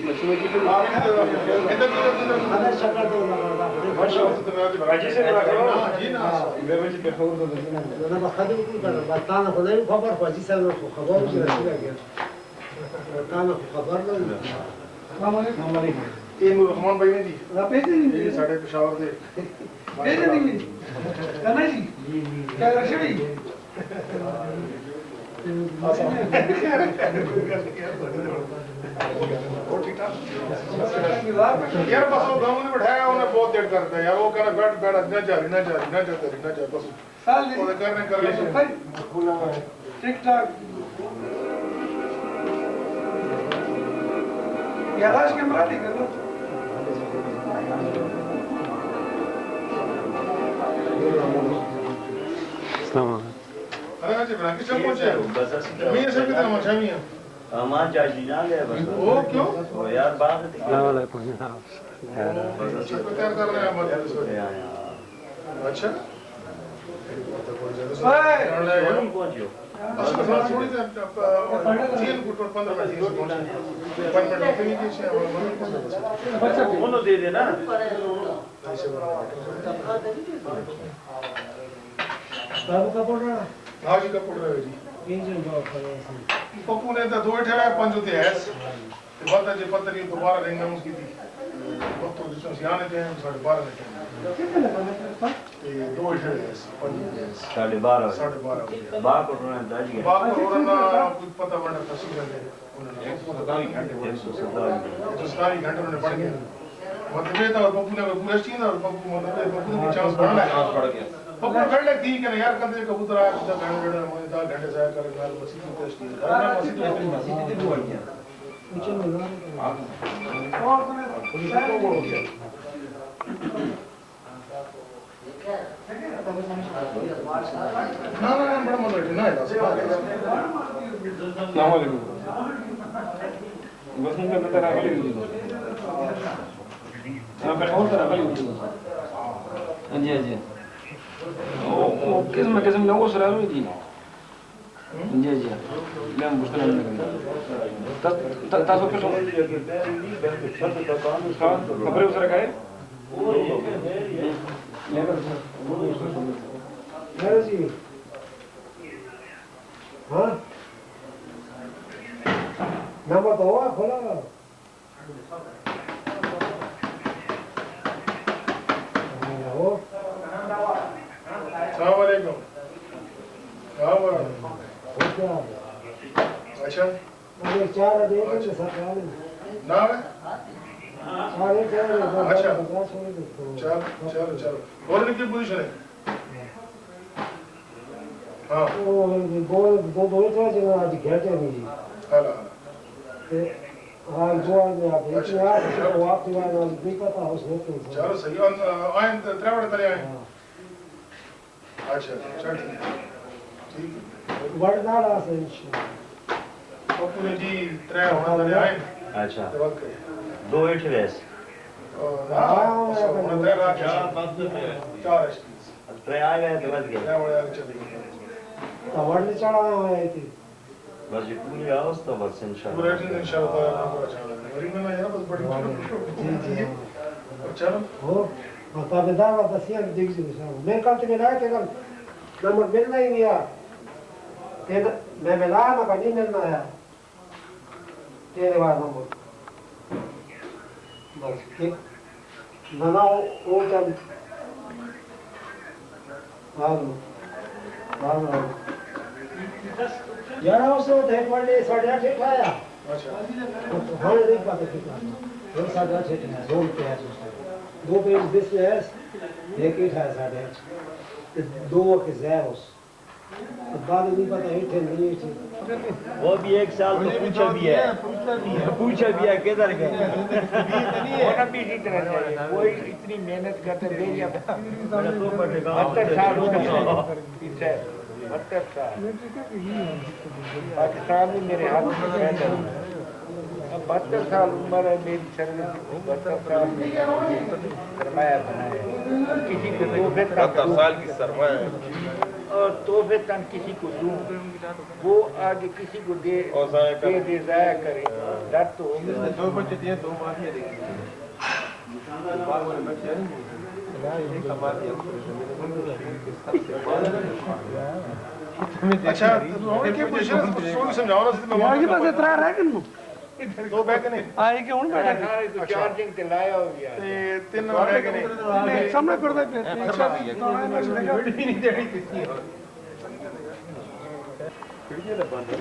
Speaker 1: ਇਹ ਨੂੰ ਰਖਮਾਨ ਭਾਈ ਨੇ ਜੀ
Speaker 4: رابطے نہیں
Speaker 1: ਇਹ ਸਾਡੇ ਪਸ਼ਾਵਰ ਦੇ
Speaker 4: بھیجے نہیں کرنا جی کیا رشڑی
Speaker 1: یار بس وہ گاؤں نے بٹھایا انہیں بہت دیر کرتا ہے یار وہ کہنا بیٹھ بیٹھ نہ جا نہ جا نہ جا نہ جا بس
Speaker 4: سال
Speaker 1: وہ کرنے کر لیں
Speaker 4: ٹھیک ٹھاک یاداش کیمرہ نہیں کرنا
Speaker 6: السلام علیکم
Speaker 1: ارے جی برانکی چل پہنچے میں سب کی طرح مچھا بھی ہیں
Speaker 5: امان چاچی نہ گئے بس
Speaker 1: وہ کیوں
Speaker 5: وہ یار باغ
Speaker 6: السلام علیکم جناب
Speaker 1: تیار کر رہے ہیں ہمارے اچھا
Speaker 5: پہنچو
Speaker 1: بس مثلا تھوڑی دیر 3 فٹ 15 منٹ پہنچے 1 منٹ آف نہیں کیسے
Speaker 5: انہوں دے دینا
Speaker 4: بابو کا پڑ رہا
Speaker 1: حاجی کا پڑ رہا ہے جی پپو نے تو دو اٹھا ہے 5 ہوتے ہیں تو بات ہے جی پتہ نہیں دوبارہ رہیں گے اس کی تھی وقت تو جس میں سیانے تھے ہم 12:30 لیتے ہیں دو اٹھا ہے 5 ہوتے ہیں
Speaker 5: 12:30
Speaker 1: 12:30
Speaker 5: باغ کو رونا داج گیا
Speaker 1: باپ کو رونا کچھ پتہ ورنہ تفصیل ہے جسکاری گھنٹے انہوں نے پڑھ گیا مطلب یہ تھا اور پپو نے پورا چین اور پپو مطلب پپو نے چانس پڑھ لیا پپو کھڑ لے تھی کہ یار کندے کبوتر آیا کتا گھنٹے ضائع کرے گا مسجد میں ٹیسٹ کیا مسجد میں دو گیا نا بڑا مزہ ہے نا السلام علیکم بس مجھے بتا رہا ہے ہاں پر اور طرح والی جی جی قسم لوگوں سے رہا جی جی جی میں مشکل نہیں کرتا تاسو کچھ خبریں اس رکھا ہے
Speaker 2: جی ہاں نمبر تو ہوا کھولا
Speaker 1: السلام علیکم اچھا
Speaker 2: چار نہ
Speaker 1: اچھا چلو چلو چلو اور کی پوزیشن ہے ہاں چلو صحیح آئیں تریوڑے تلے آئیں اچھا چل ٹھیک پپو نے جی ترے ہونا تلے آئیں
Speaker 5: اچھا دو اٹھ ویس ترے آ گئے تو بس گئے بس یہ پوری آؤس تو بس
Speaker 2: نمبر ملنا ہی نہیں میں ملا مگر نہیں ملنا ہے تیرے بعد نمبر بس ٹھیک نہ وہ چل یار اس نے دیکھ پڑ لی 8:30 آیا ہاں دیکھ پاتے ٹھیک ہے 8:30 دو روپے ہے دو پیج دس ہے ایک ہی ہے 8:30 دو کے زیروس بعد نہیں پتا ہیٹھے نہیں تھی
Speaker 5: وہ بھی ایک سال تو پوچھا بھی ہے کدھر گئے
Speaker 3: ہونا بھی اسی طرح چاہیے کوئی اتنی محنت کرتے بھیجا 72 سال ہو گئے 72 سال پاکستان میں میرے ہاتھ میں پیدا ہوا 72 سال عمر ہے میری سروس 72 سال میں سرمایہ بنایا کسی کو 72 سال کی سرمایہ اور تحفے تن کسی کو دوں وہ آگے کسی کو دے ضائع کرے ڈر تو
Speaker 4: دو بچے دیے دو بار یہ دیکھیں
Speaker 1: اچھا 2 ਬੈਗ ਨੇ
Speaker 4: ਆਏ ਕਿ ਹੁਣ ਬੈਠਾ
Speaker 2: ਸਾਰੇ ਤੋਂ ਚਾਰਜਿੰਗ ਤੇ ਲਾਇਆ ਹੋ ਗਿਆ
Speaker 1: ਤੇ 3 ਬੈਗ ਨੇ
Speaker 4: ਸਾਹਮਣੇ ਕਰਦਾ ਪਿਆ
Speaker 1: ਨਹੀਂ ਦੇਣੀ ਦਿੱਤੀ
Speaker 2: ਖਿੜਕੀਆਂ ਤਾਂ ਬੰਦ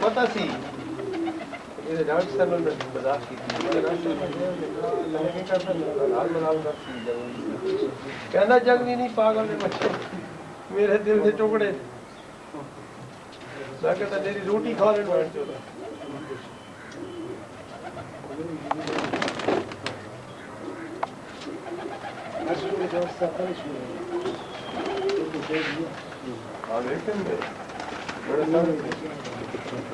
Speaker 2: پتا سی ڈاکٹر صاحب نے برداشت کی کہنا جنگ نہیں پاگل نے بچے میرے دل کے ٹکڑے میں کہتا میری روٹی کھا لیں بیٹھ جو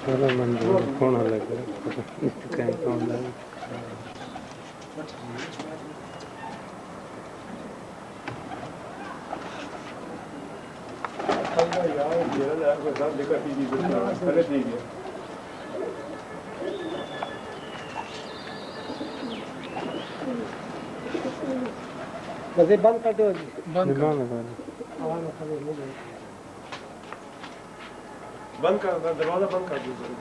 Speaker 6: چلو منظور کون لگا کہیں کون لگا
Speaker 4: بند کر دو بند
Speaker 2: بند کر دروازہ بند کر دیجیے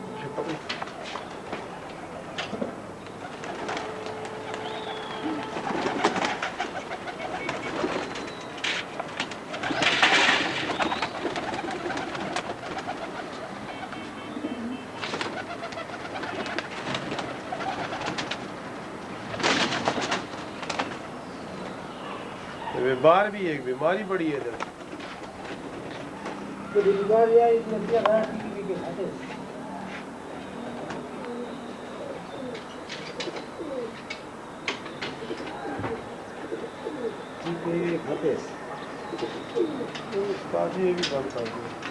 Speaker 2: باہر بھی ایک بیماری بڑی ہے ادھر یہ بھی بند کر دیا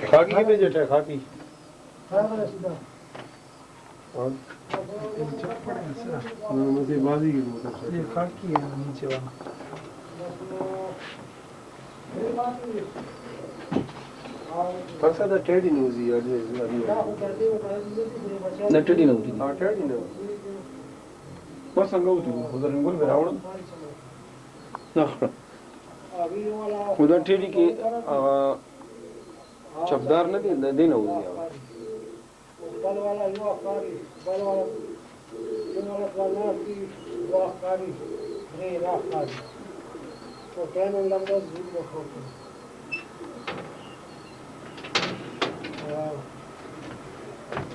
Speaker 2: خاکی کتنے جٹ ہے خاکی بازی کی
Speaker 4: خاکی ہے نیچے والا
Speaker 2: مقصد ہے ٹیڈی نیوز ہی
Speaker 5: نہ ٹیڈی نہ ہوتی
Speaker 2: ہاں ٹیڈی نیوز بس انگو تھی ادھر انگل میں راوڑ ادھر ٹیڈی کی چپدار نہ دی دین ہو گیا
Speaker 8: بل والا یو کاری بل والا والا کی واہ کاری رے راہ کاری تو ٹین نمبر زیرو ہوتے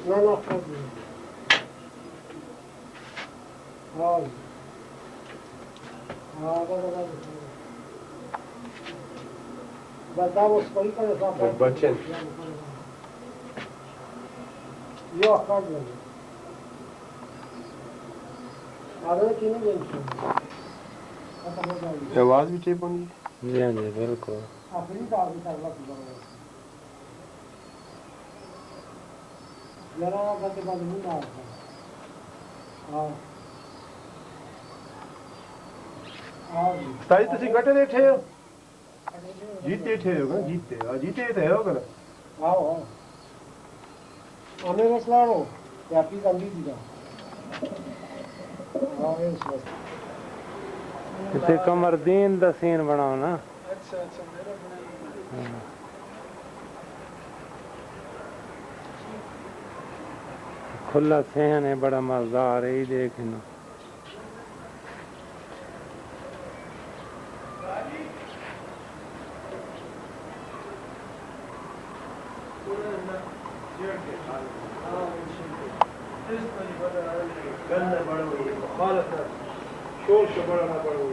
Speaker 8: نہ نہ کاری ہاں ہاں بداوس کوئی کا صاحب
Speaker 2: بچن
Speaker 8: یو کاری آدھے کی نہیں ختم ہو جائے گی
Speaker 6: آواز بھی ٹھیک ہونی جی ہاں جی بالکل
Speaker 8: آخری بار بھی کر لگ ذرا گھنٹے بعد نہیں آ ہاں
Speaker 1: تائی تسی گٹے دے ٹھے ہو جیتے ٹھے ہو گا جیتے جیتے ٹھے ہو گا
Speaker 8: آؤ آؤ ہمیں بس لاڑو یا پی گندی دی جا ہاں اس وقت
Speaker 6: تے قمر دین دا سین بناؤ نا
Speaker 4: اچھا اچھا میرا بنائی
Speaker 6: کھلا سین ہے بڑا مزدار ہے یہ دیکھنا
Speaker 1: شور سے بڑا نہ پڑو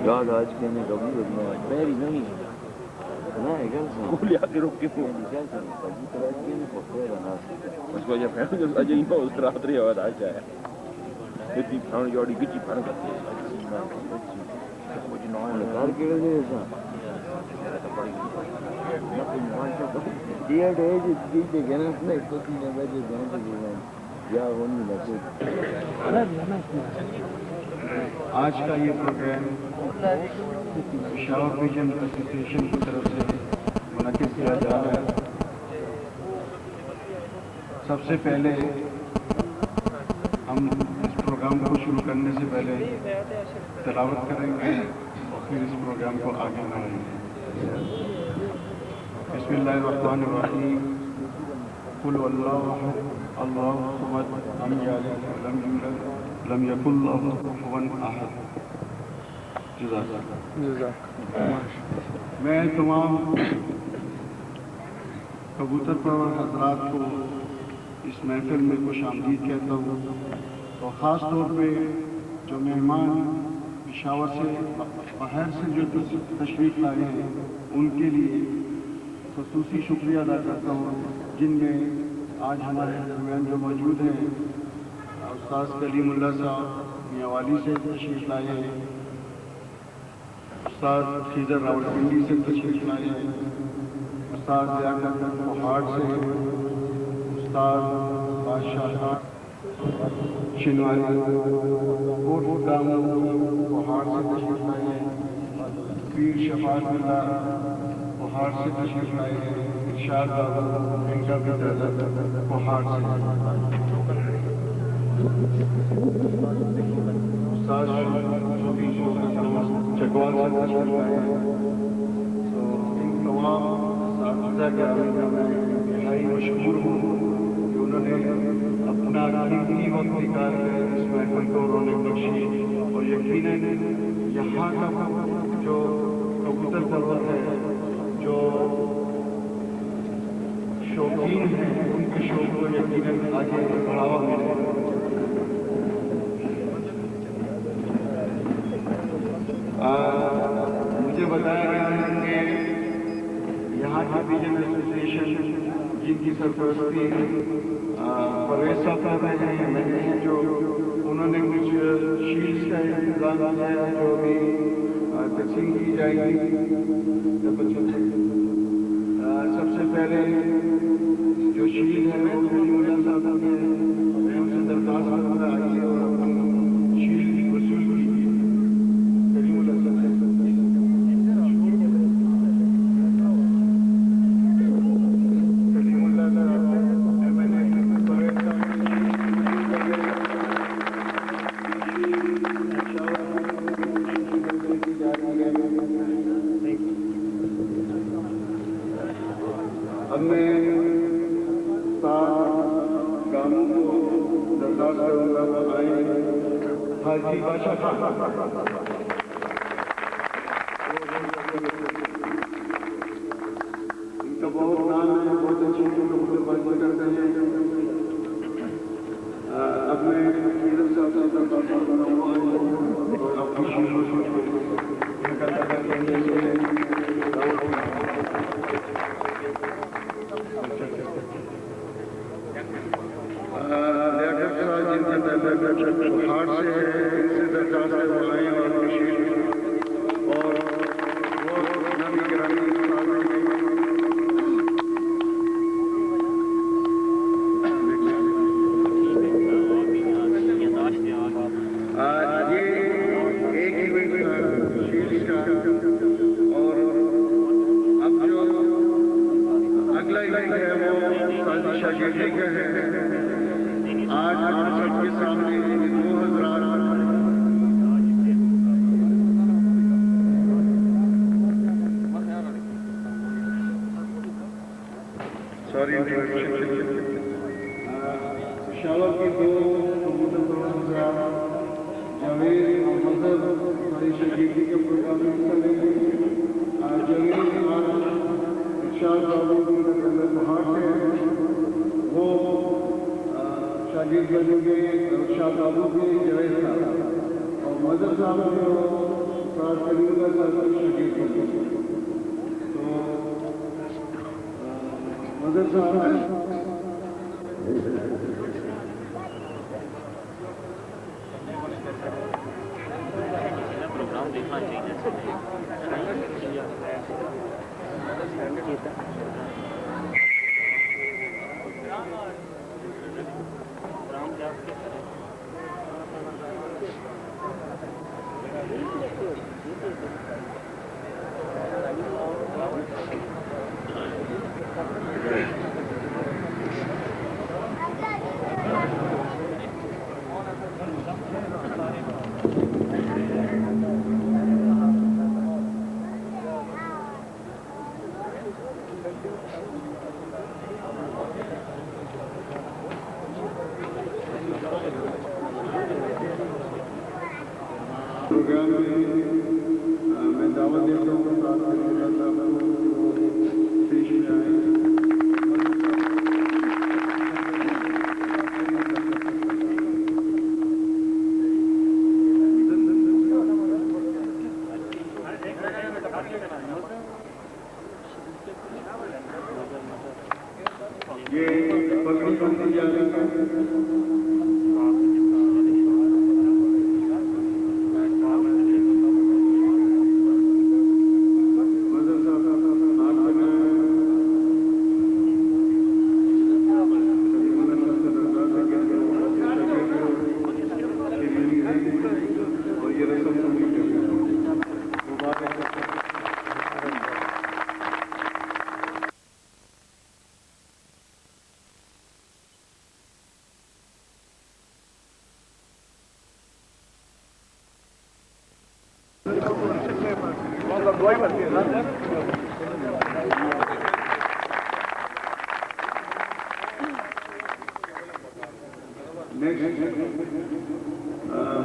Speaker 3: یاد آج کے میں کبھی میری نہیں
Speaker 9: آج کا یہ پروگرام پشاور ویژن ایسوسیشن کی طرف سے منعقد کیا جا رہا ہے. سب سے پہلے ہم اس پروگرام کو شروع کرنے سے پہلے تلاوت کریں گے اور پھر اس پروگرام کو آگے بڑھائیں گے. بسم اللہ الرحمن الرحیم. قل اللہ احد اللہ الصمد لم یلد ولم یولد لم یکن لہ کفوا احد. میں تمام کبوتر پرور حضرات کو اس محفل میں خوش آمدید کہتا ہوں اور خاص طور پہ جو مہمان پشاور سے باہر سے جو تشریف لائے ہیں ان کے لیے خصوصی شکریہ ادا کرتا ہوں، جن میں آج ہمارے درمیان جو موجود ہیں استاذ کلیم اللہ صاحب میاوالی سے تشریف لائے ہیں، استاد خیزر راولپنڈی سے تشریف لائے ہیں، استاد لیاقت پہاڑ سے، استاد بادشاہ شنواری کوٹ گام پہاڑ سے تشریف لائے ہیں، پیر شفاعت اللہ پہاڑ سے تشریف لائے ہیں، ارشاد بابا ان کا بھی درد پہاڑ سے، استاد چکوال سے تشریف لائے ہیں. تو ان تمام اساتذہ کے آنے میں نہائی مشکور ہوں کہ انہوں نے اپنا قیمتی وقت نکال کر اس محفل کو رونق بخشی. اور یقیناً یہاں کا جو کبوتر پرور ہے، جو شوقین ہیں، ان کے شوق کو یقیناً آگے بڑھاوا ملے. مجھے بتایا گیا ہے کہ یہاں کی ویژن ایسوسیشن جن کی سرپرستی پرویز صاحب کر رہے ہیں، میں نے جو انہوں نے کچھ شیلڈس کا انتظام کیا ہے جو بھی تقسیم کی جائے گی بچوں سے. سب سے پہلے جو شیل ہے وہ کلیم اللہ صاحب نے ان سے درخواست کرتا آئیے اور اپنی شیل وصول کیجیے. کلیم اللہ صاحب اب میں گانوں کو درخواست کروں گا وہ آئیں. حاجی بادشاہ خان ان کا بہت نام ہے, بہت اچھی بازی کرتے ہیں. اب میں حضرت صاحب سے درخواست کروں گا وہ آئیں اور اپنی شیل وصول ان کا تعلق کرنے سے ہارٹ سے ان سے درخواست ہے وہ آئیں اور خوشی اور وہ نبی گرامی یہ ایک ایونٹ شیل کا. اور اب جو اگلا ایونٹ ہے وہ سازی شاگردی کا ہے. آج آپ سب کے سامنے دو حضرات پشاور کے دو جاوید اور مظہر سازی شاگردی کے پروگرام میں حصہ لیں گے. جاوید ارشاد بہار سے وہ شاگرد بنیں گے. ارشاد بابو کے جاوید صاحب اور مظہر صاحب جو استاد کلیم اللہ صاحب کے شاگرد بنیں گے. تو مظہر صاحب
Speaker 10: پروگرام دیکھنا چاہیے.
Speaker 9: پروگرام میں دعوت دیتا ہوں استاد کلیم اللہ صاحب کو پیش میں آئیں. یہ پگڑی بنتی جا رہی ہے.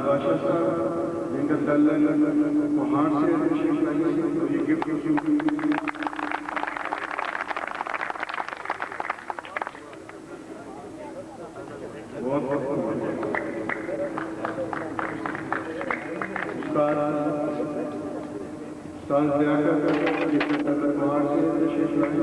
Speaker 9: بادشاہ صاحب جن کا تعلق وہاں سے یہ گفٹ بہت بہت استاد دیا کر جس کا تعلق وہاں سے تشریف لائے.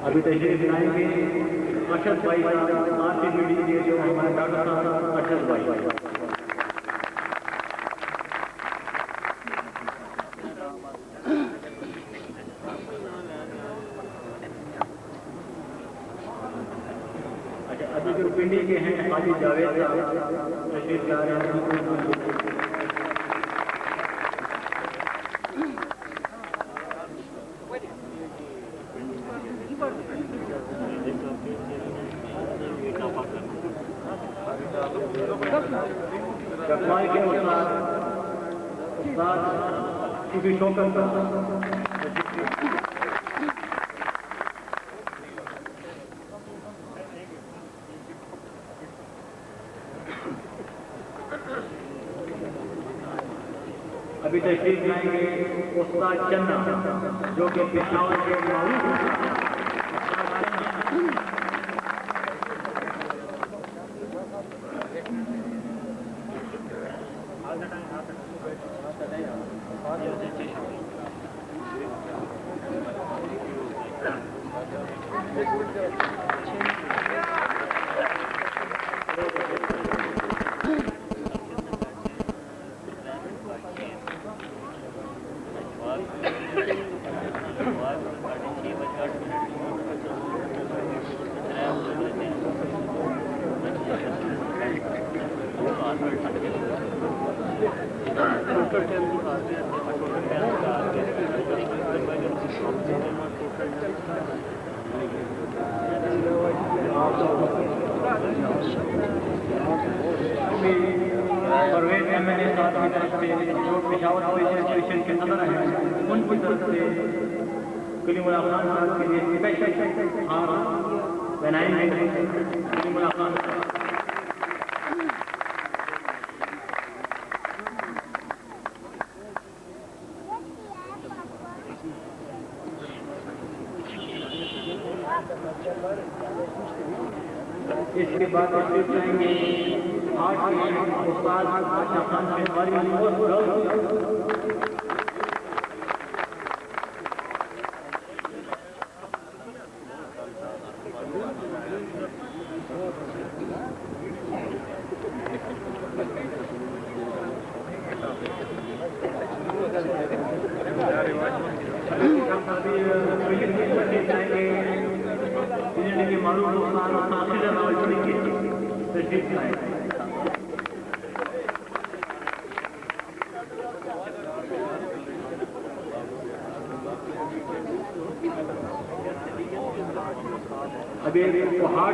Speaker 5: ابھی تشریف لائیں گے ارشد بھائی آپ کی میڈیا کے جو ہمارے ڈاکٹر صاحب ارشد بھائی اچھا ابھی جو پنڈی کے ہیں حاجی جاوید صاحب تشریف لا رہے ہیں رکھوائی کے استاد کسی شوکت ابھی تشریف لائیں گے استاد چندہ جو کہ پشاور کے معروف پرویز ایم ایل اے صاحب کی طرف سے جو پشاور اسوسیشن کے صدر ہیں ان کی طرف سے کلیم اللہ خان صاحب کے لیے اسپیشل ہار بنائے گئے ہیں کلیم اللہ خان صاحب اس کے بعد تشریف لائیں گے استاد بادشاہ خان ابھی پہاڑ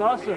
Speaker 3: casa.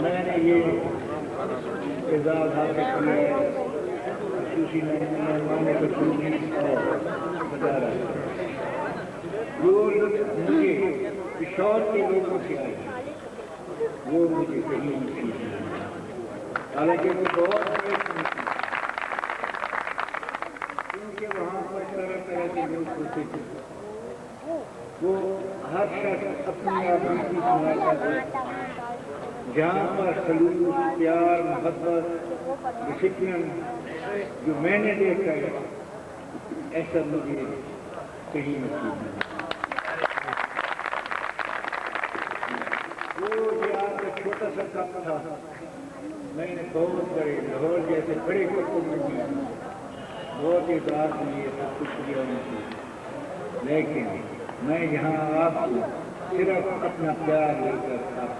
Speaker 3: میں نے یہ اعزاز حاصل کیا ہے خصوصی مہمان خصوصی بتا رہا ہے جو مجھے پشاور کے لوگوں سے آئے وہ مجھے کہیں نہیں، حالانکہ وہ بہت کیونکہ وہاں پر طرح طرح کے لوگ ہوتے تھے، وہ ہر شخص اپنی آدمی کی سنا کرتا، جہاں پر سلوک، پیار، محبت، ڈسپلن جو میں نے دیکھا ہے ایسا مجھے کہیں نصیب نہیں۔ وہ یہاں کا چھوٹا سا کپ تھا، میں نے بہت بڑے لاہور جیسے بڑے کپوں میں بھی بہت اعزاز لیے، سب کچھ کیا نہیں، لیکن میں یہاں آپ کو صرف اپنا پیار لے کر آپ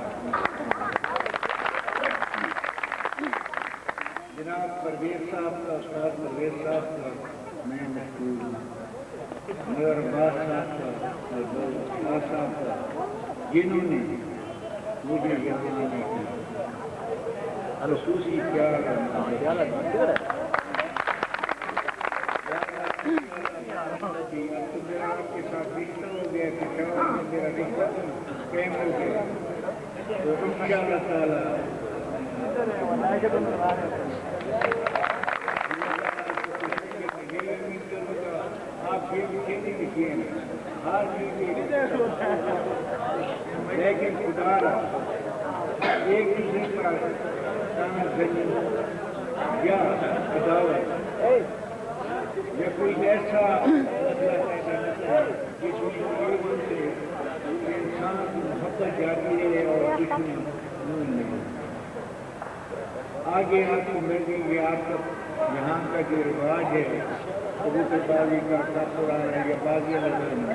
Speaker 3: جناب پرویز صاحب کا، استاد پرویز صاحب کا میں مشکور ہوں۔ مگر عباس صاحب کا جنہوں نے مجھے یہاں آنے کی خصوصی پیار آپ کے ساتھ رشتہ ہو گیا کہ شوہر میں میرا رشتہ قائم ہو گیا تو انشاءاللہ تعالیٰ آپ یہ کھیتی لکھیے ہر چیز لیکن خدا ایک دوسرے پر یا عداوت یا کوئی ایسا جس میں انسان کی محبت جاتی ہے اور دشمنی نہیں آگے آپ کو مل گئی یہ آپ کا یہاں کا جو رواج ہے کبوتر بازی کا پرانا یا بازی لگانا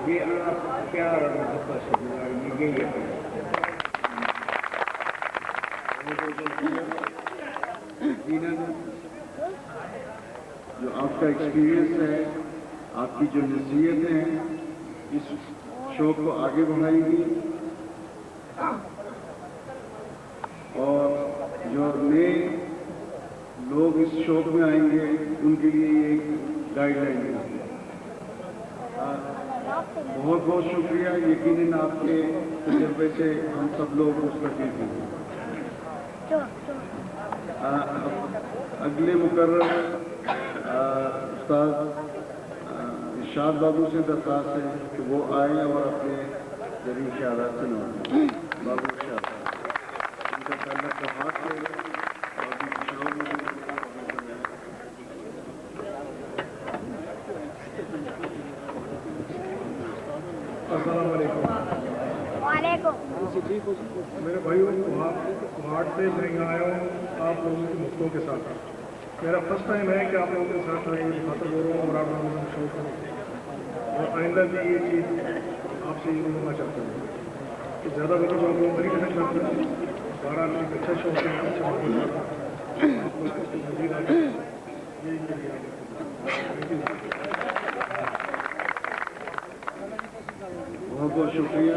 Speaker 3: یہ آپ پیار اور محبت سے گزاریں گے یہی ہے
Speaker 9: جو آپ کا ایکسپیرینس ہے آپ کی جو نصیحت ہے اس شوق کو آگے بڑھائیں گی اور جو نئے لوگ اس شوق میں آئیں گے ان کے لیے یہ ایک گائیڈ لائن ہے بہت بہت شکریہ یقیناً آپ کے تجربے سے ہم سب لوگ مستفید ہیں اگلے مقرر استاد ارشاد بابو سے درخواست ہے کہ وہ آئیں اور اپنے ذریعے خیالات سنائیں بابو ارشاد ان کا تعلق بہت ہے اور
Speaker 1: السلام علیکم
Speaker 11: وعلیکم
Speaker 1: میرے بھائیوں وہاں سے میں یہاں آیا ہوں آپ لوگوں کے مفتوں کے ساتھ میرا فرسٹ ٹائم ہے کہ آپ لوگوں کے ساتھ میں یہ خاطر بول رہا ہوں اور آپ لوگوں کو شوق کروں اور آئندہ بھی یہ چیز آپ سے ضرور ہونا چاہتا ہوں کہ زیادہ بہتر جو آپ لوگ نہیں کرنا چاہتے ہیں بارہ ایک اچھا شوق ہے اچھا مزید آگے یہی
Speaker 9: بہت بہت شکریہ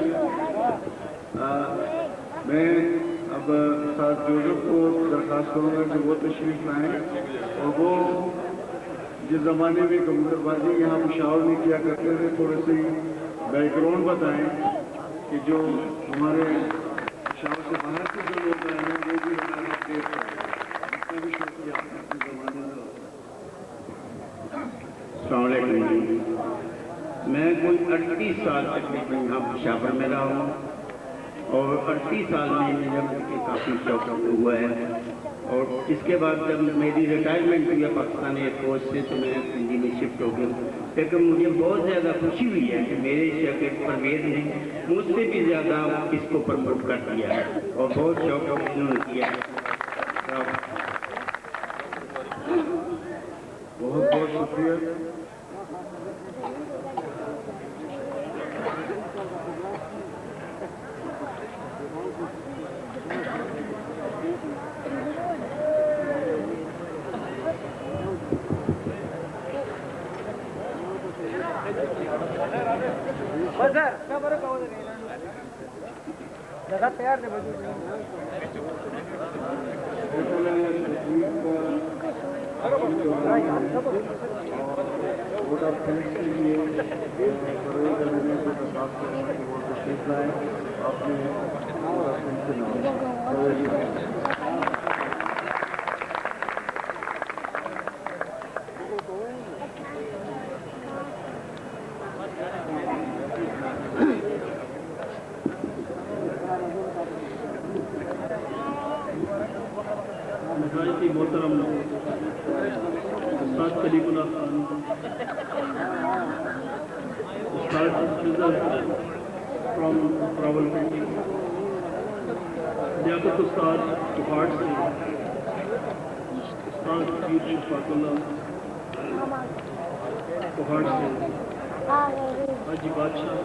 Speaker 9: میں اب استاد جوزف کو درخواست کروں گا کہ وہ تشریف لائیں اور وہ جس زمانے میں کبوتر بازی یہاں پشاور میں کیا کرتے تھے تھوڑے سے بیک گراؤنڈ بتائیں کہ جو ہمارے پشاور سے باہر سے جو لوگ آئے ہیں وہ بھی ہمارے دیش کا بھی شکریہ اپنے زمانے میں.
Speaker 12: السلام علیکم. میں کوئی 38 سال تک یہاں پشاور میں رہا ہوں اور 38 سال میں مجھے کافی شوق ہوا ہے اور اس کے بعد جب میری ریٹائرمنٹ ہوئی ہے پاکستان ایئر فورس سے تو میں پنجی میں شفٹ ہو گیا لیکن مجھے بہت زیادہ خوشی ہوئی ہے کہ میرے شاگرد پرویز نے مجھ سے بھی زیادہ اس کو پرموٹ کر دیا ہے اور بہت شوق انہوں نے کیا ہے.
Speaker 9: بہت بہت شکریہ.
Speaker 8: جگہ تیار ہے
Speaker 5: محترم استاد کلیم اللہ خان استاد فرام راولپنڈی لیاقت استاد پہاڑ سے استاد پیر شفاق اللہ پہاڑ سے حاجی بادشاہ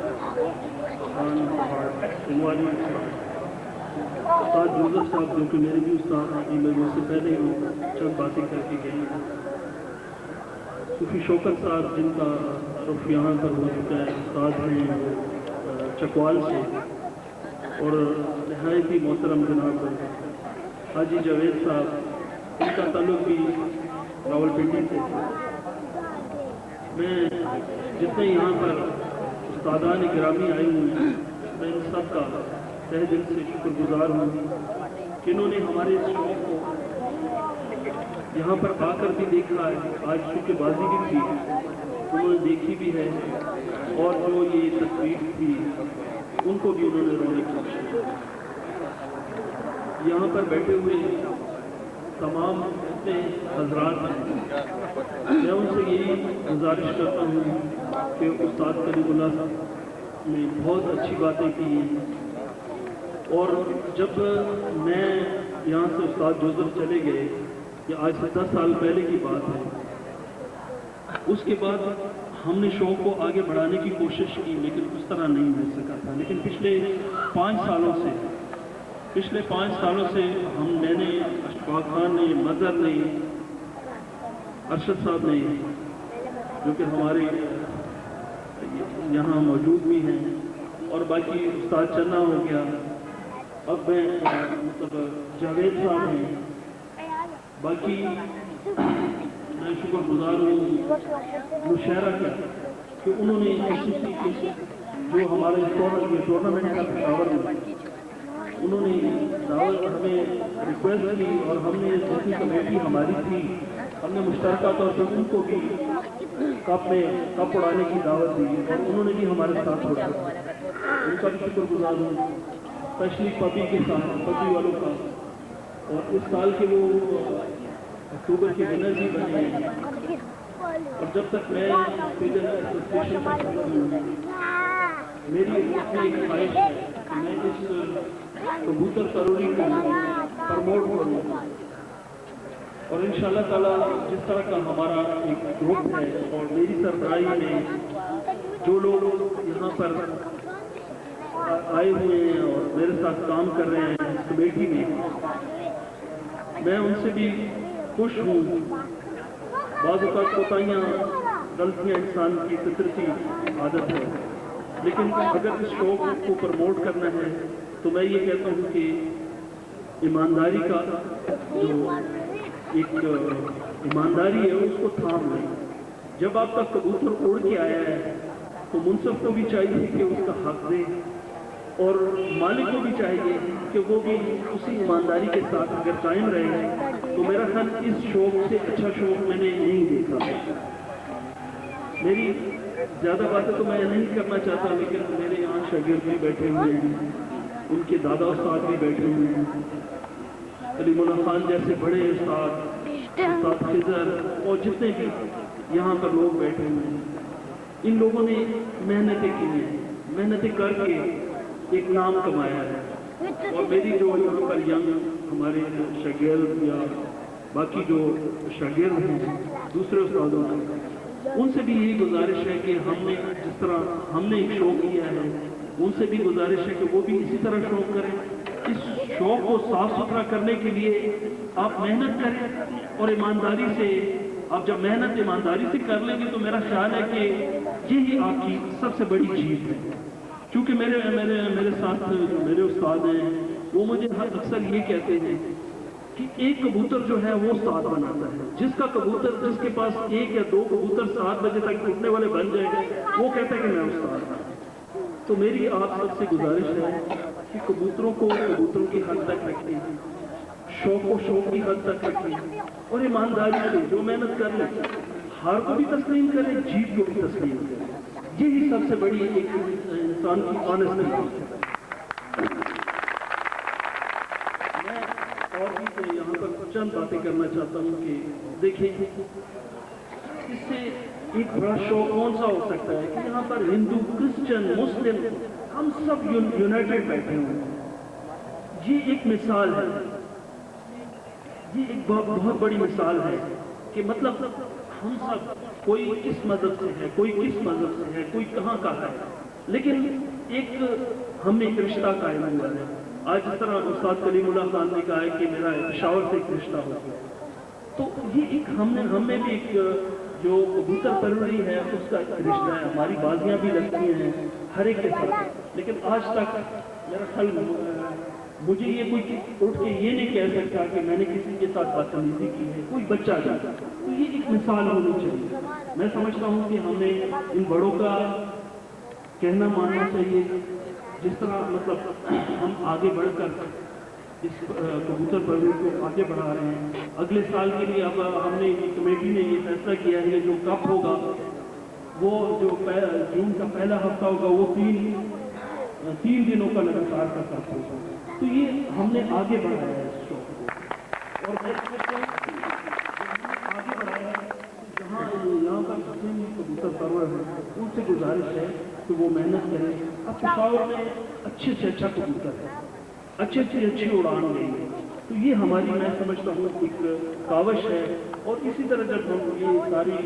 Speaker 5: خان پہاڑ سنواری استاد جوزف صاحب جو کہ میرے بھی استاد ہیں میں اس سے پہلے ہی چند باتیں کر کے گئی
Speaker 13: صوفی شوکت صاحب جن کا رخ یہاں پر ہو چکا ہے، استاد ہیں چکوال سے، اور نہایت ہی محترم جناب حاجی جاوید صاحب، ان کا تعلق بھی راولپنڈی سے۔ میں جتنے یہاں پر استادان گرامی آئے ہوئے ہیں، میں ان سب کا تہ دل سے شکر گزار ہوں کہ انہوں نے ہمارے اس شوق کو یہاں پر آ کر بھی دیکھا ہے، آج چونکہ بازی بھی تھی انہوں نے دیکھی بھی ہے، اور جو یہ تصویر تھی ان کو بھی انہوں نے رونے کی کوشش کی۔ یہاں پر بیٹھے ہوئے تمام اتنے حضرات ہیں، میں ان سے یہی گزارش کرتا ہوں کہ استاد کلیم اللہ صاحب نے بہت اچھی باتیں کی ہیں، اور جب میں یہاں سے استاد جوزف چلے گئے، یہ آج سے 10 سال پہلے کی بات ہے، اس کے بعد ہم نے شوق کو آگے بڑھانے کی کوشش کی لیکن اس طرح نہیں ہو سکا تھا۔ لیکن پچھلے 5 سالوں سے میں نے، اشفاق خان نے، مظہر نے، ارشد صاحب نے، جو کہ ہمارے یہاں موجود بھی ہیں، اور باقی استاد چنا ہو گیا، اب میں جاوید صاحب ہیں، باقی میں شکر گزار ہوں مشاہرہ کا کہ انہوں نے جو ہمارے ٹورنامنٹ کا پشاور میں انہوں نے دعوت ہمیں ریکویسٹ کی، اور ہم نے جتنی کمیٹی ہماری تھی ہم نے مشترکہ طور پر ان کو بھی کپ اڑانے کی دعوت دی، اور انہوں نے بھی ہمارے ساتھ چھوڑا، ان کا بھی شکر گزار ہوں، اسپیشلی پبی کے ساتھ، پبی والوں کا، اور اس سال کے وہ اکتوبر کے ونر بھی بنے ہیں، اور جب تک میں فیڈر ایسوسیشن کا صدر ہوں میری اپنی ایک خواہش ہے کہ میں اس کبوتر پروری کو پرموٹ کروں، اور انشاءاللہ تعالیٰ جس طرح کا ہمارا ایک گروپ ہے اور میری سربراہی میں جو لوگ یہاں پر آئے ہوئے ہیں اور میرے ساتھ کام کر رہے ہیں اس کمیٹی میں ان سے بھی خوش ہوں۔ بعض اوقات کوتاہیاں، غلطیاں انسان کی فطرتی عادت ہے، لیکن اگر اس شوق کو پروموٹ کرنا ہے تو میں یہ کہتا ہوں کہ ایمانداری کا جو ایک ایمانداری ہے اس کو تھام لیں۔ جب آپ کا کبوتر اڑ کے آیا ہے تو منصف کو بھی چاہیے کہ اس کا حق دے، اور مالک کو بھی چاہیے کہ وہ بھی اسی ایمانداری کے ساتھ اگر قائم رہے، تو میرا خیال اس شوق سے اچھا شوق میں نے نہیں دیکھا۔ میری زیادہ باتیں تو میں نہیں کرنا چاہتا، لیکن میرے یہاں شاگرد بھی بیٹھے ہوئے ہیں، ان کے دادا استاد بھی بیٹھے ہوئے ہیں، کلیم اللہ خان جیسے بڑے استاد خضر، اور جتنے بھی یہاں پر لوگ بیٹھے ہوئے ہیں، ان لوگوں نے محنتیں کی ہیں، محنتیں کر کے ایک نام کمایا ہے، اور میری جو یہاں پر ینگ ہمارے شاگرد یا باقی جو شاگرد ہیں دوسرے استادوں کے، ان سے بھی یہی گزارش ہے کہ ہم نے جس طرح ہم نے ایک شوق کیا ہے، ان سے بھی گزارش ہے کہ وہ بھی اسی طرح شوق کریں۔ اس شوق کو صاف ستھرا کرنے کے لیے آپ محنت کریں، اور ایمانداری سے آپ جب محنت ایمانداری سے کر لیں گے تو میرا خیال ہے کہ یہی آپ کی سب سے بڑی جیت ہے۔ کیونکہ میرے ساتھ میرے استاد ہیں، وہ مجھے اکثر یہ کہتے ہیں کہ ایک کبوتر جو ہے وہ 7 بناتا ہے، جس کے پاس 1 یا 2 کبوتر 7 بجے تک اٹھنے والے بن جائیں گے، وہ کہتا ہے کہ میں استاد ہوں۔ تو میری آپ سب سے گزارش ہے کہ کبوتروں کو کبوتروں کی حد تک رکھیں، شوق کو شوق کی حد تک رکھیں، اور ایمانداری سے جو محنت کر لیں، ہار کو بھی تسلیم کریں، جیت کو بھی تسلیم کریں، یہی سب سے بڑی ایک انسان کی آنیسٹی ہے۔ میں اور بھی یہاں پر چند باتیں کرنا چاہتا ہوں کہ دیکھیں اس سے ایک بڑا شوق کون سا ہو سکتا ہے کہ یہاں پر ہندو، کرسچن، مسلم ہم سب یونائٹڈ بیٹھے ہوئے ہیں۔ یہ ایک مثال ہے، یہ ایک بہت بڑی مثال ہے کہ مطلب ہم سب کوئی کس مذہب سے ہے، کوئی کس مذہب سے ہے، کوئی کہاں کا ہے، لیکن ایک ہم نے ایک رشتہ قائم ہوا ہے۔ آج جس طرح استاد کلیم اللہ خان نے کہا ہے کہ میرا پشاور سے ایک رشتہ ہو گیا، تو یہ ایک ہم میں بھی ایک جو کبوتر پروری ہے اس کا ایک رشتہ ہے، ہماری بازیاں بھی لگتی ہیں ہر ایک کے ساتھ، لیکن آج تک میرا خیال مجھے یہ کوئی اٹھ کے یہ نہیں کہہ سکتا کہ میں نے کسی کے ساتھ بدتمیزی کی ہے، کوئی بچہ جاتا، تو یہ ایک مثال ہونی چاہیے۔ میں سمجھتا ہوں کہ ہمیں ان بڑوں کا کہنا ماننا چاہیے، جس طرح مطلب ہم آگے بڑھ کر اس کبوتر پروری کو آگے بڑھا رہے ہیں۔ اگلے سال کے لیے اب ہم نے کمیٹی نے یہ فیصلہ کیا ہے جو کپ ہوگا وہ جو جون کا پہلا ہفتہ ہوگا وہ تین دنوں کا لگاتار کا کپ ہوگا، تو یہ ہم نے آگے بڑھایا ہے اس شوق کو، اور میں سمجھتا ہوں آگے بڑھایا ہے جہاں یہاں کا جتنے بھی کبوتر پرور ہیں ان سے گزارش ہے کہ وہ محنت کریں۔ اب پشاور میں اچھے سے اچھا کبوتر ہے، اچھی اڑان گئی ہے، تو یہ ہماری میں سمجھتا ہوں ایک کاوش ہے، اور اسی طرح جب ہم یہ ساری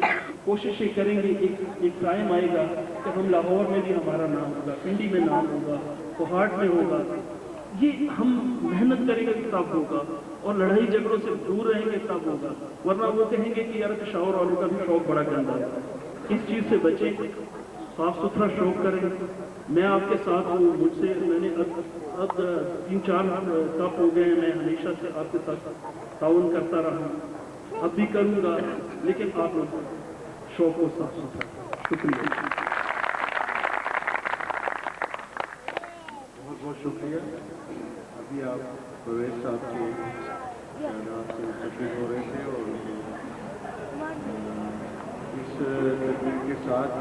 Speaker 13: کوششیں کریں گے ایک ٹائم آئے گا کہ ہم لاہور میں بھی ہمارا نام ہوگا، پنڈی میں نام ہوگا، کوہاٹ میں ہوگا، یہ ہم محنت کریں گے تب ہوگا، اور لڑائی جھگڑوں سے دور رہیں گے تب ہوگا، ورنہ وہ کہیں گے کہ یار پشاور والوں کا بھی شوق بڑا گندا ہے۔ اس چیز سے بچیں، صاف ستھرا شوق کریں۔ میں آپ کے ساتھ ہوں، مجھ سے میں نے اب 3-4 کپ ہو گئے ہیں، میں ہمیشہ سے آپ کے ساتھ تعاون کرتا رہا، اب بھی کروں گا، لیکن آپ لوگ شوق و صاف ستھرا۔ شکریہ،
Speaker 9: بہت بہت شکریہ۔ ابھی آپ پرویز صاحب کے خیالات سے متفق ہو رہے تھے، اور اس تقریب کے ساتھ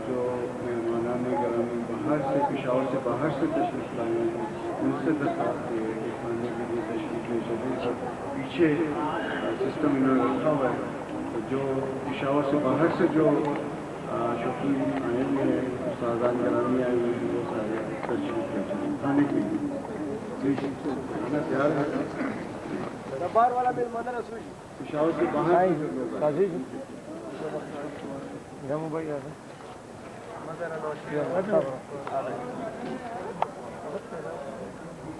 Speaker 9: جو مہمانان گرامی باہر سے پشاور سے باہر سے تشریف لائے ہیں ان سے درخواست ہے کہ کھانے کے لیے تشریف لے سکیں۔ پیچھے سسٹم انہوں نے رکھا ہوا ہے، تو جو پشاور سے باہر سے جو شوقین آئے ہوئے ہیں، استادان گرامی آئے ہوئے ہیں، وہ سارے تشریف لے سکیں کھانے کے لیے۔ کھانا تیار ہے، پشاور سے باہر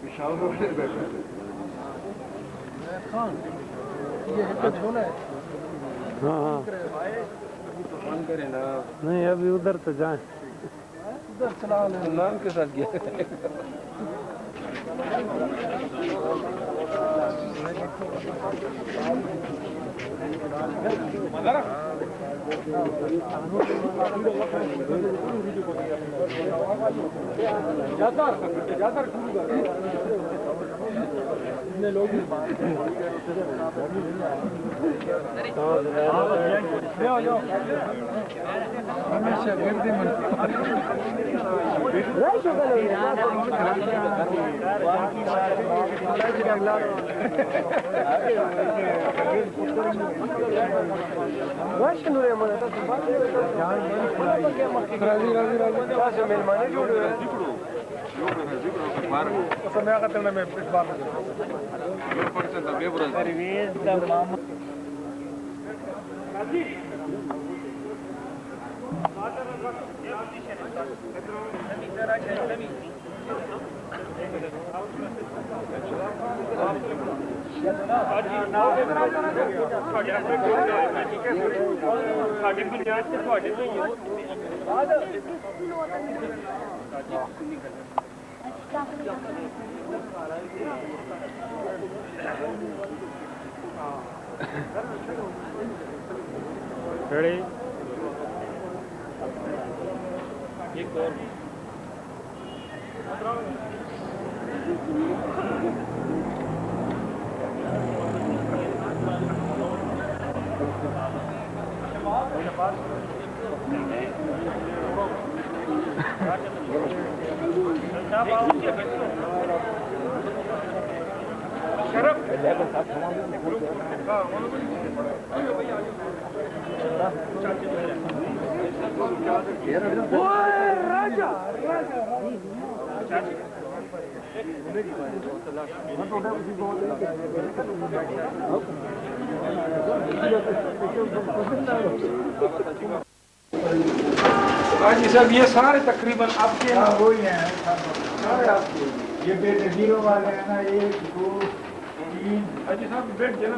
Speaker 9: پشاور میں بیٹھا
Speaker 6: ہاں نہیں ابھی ادھر تو جائیں، ادھر چلا نام کے ساتھ گیا۔ Ready?
Speaker 14: جی صاحب یہ سارے تقریباً آپ کے وہی ہیں، سارے آپ کے، یہ بیٹے زیرو والے ہیں نا، 1 2 3 حاجی صاحب بیٹھ جائے نا۔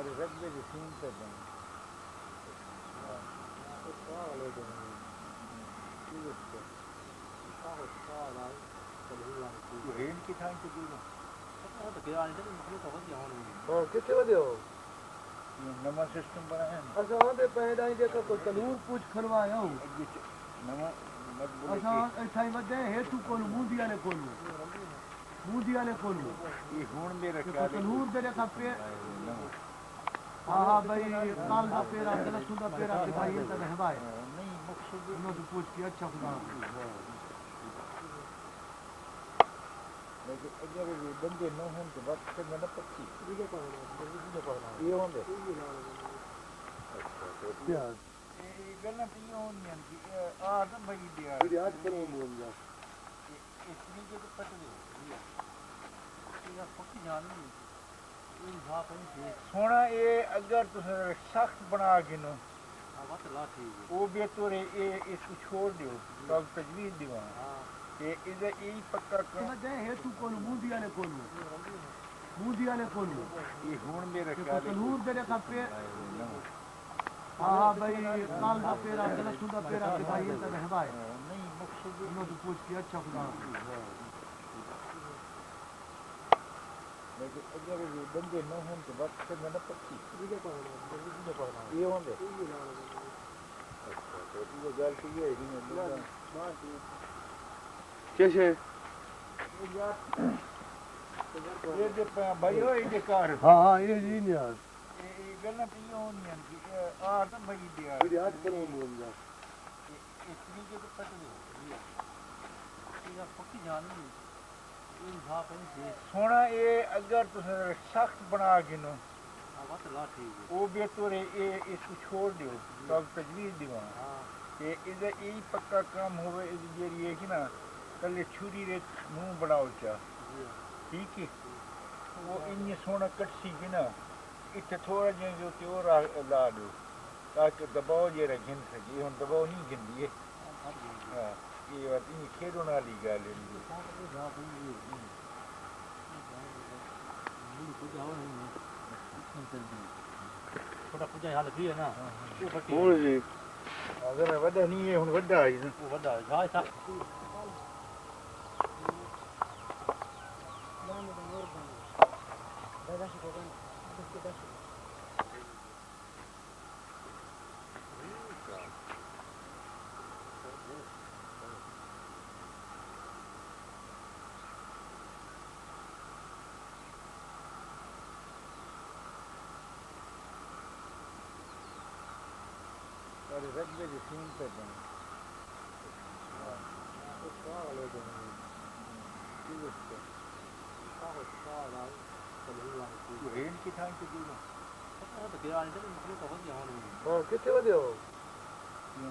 Speaker 3: رقبے کے سین پہ جائیں
Speaker 8: کتنے بجے ہو
Speaker 3: نواں سسٹم بنایا
Speaker 8: اچھا آدھے پیدا ہی دیکھا کوئی تنور پوچھ کھلوایا ہوں اچھا ایسا ہی وجہ ہے تو کولو موندی والے کولو
Speaker 3: یہ ہون میرا
Speaker 8: تنور دے رکھا پہ ہاں بھائی کال دا پیرا لسو دا پیرا کہ بھائی یہ تو رہوا ہے
Speaker 3: نہیں مقصود
Speaker 8: انہوں نے پوچھ کے اچھا خدا
Speaker 3: لیکن اگر یہ بندے نہ ہوں تو وقت سے میں نہ پکی یہ ہوں دے یہ گلنا تو یہ ہونی ہے کہ آدم بھائی دیا
Speaker 8: آج کروں بول جا
Speaker 3: اس لیے کہ پتہ نہیں سونا یہ اگر تسے سخت بنا گنو وہ بھی تو اس کو چھوڑ دیو تو تجویز دیوان کہ ادھر یہی پکا کرو
Speaker 8: ہے تو کولو موندی والے کولو
Speaker 3: یہ ہون میرا خیال
Speaker 8: تنور دے رکھا پہ ہاں بھائی کال دا پیرا لسو دا پیرا کہ بھائی یہ تو رہوا ہے
Speaker 3: نہیں مقصود
Speaker 8: انہوں نے پوچھ کے اچھا خدا
Speaker 3: لیکن اگر یہ بندے نہ ہوں تو وقت سے میں نہ پکی یہ ہوں دے یہ گل تو یہ ہے
Speaker 8: کیسے
Speaker 3: یہ جو بھائی ہو یہ کار
Speaker 8: ہاں یہ جی نہیں یار
Speaker 3: یہ گلنا تو یہ ہونی ہے کہ آدم بھائی دیا
Speaker 8: آج کروں بول جا
Speaker 3: اس لیے کہ پتہ نہیں سونا یہ اگر تسے سخت بنا گنو وہ بھی تو اس کو چھوڑ دیو تو تجویز دیوان کہ ادھر یہی پکا کام ہوئے جیری ہے کہ نا کلے چھری ریت منہ بڑاؤ چاہ ٹھیک ہے وہ انہیں سونا کٹسی گی نا اتنے تھوڑا جائیں جو تے اور لا دو تاکہ دباؤ جیرا گن سکے ہم دباؤ نہیں گن دیے یہ بات انہیں کھیڑوں والی گل ہے
Speaker 5: تھوڑا پوجا حال بھی ہے نا
Speaker 3: اگر میں وڈا نہیں ہے ہن وڈا ہے
Speaker 5: وہ وڈا ہے جائے تھا
Speaker 3: رقبے کے سین پہ جائیں
Speaker 8: کتنے بجے ہو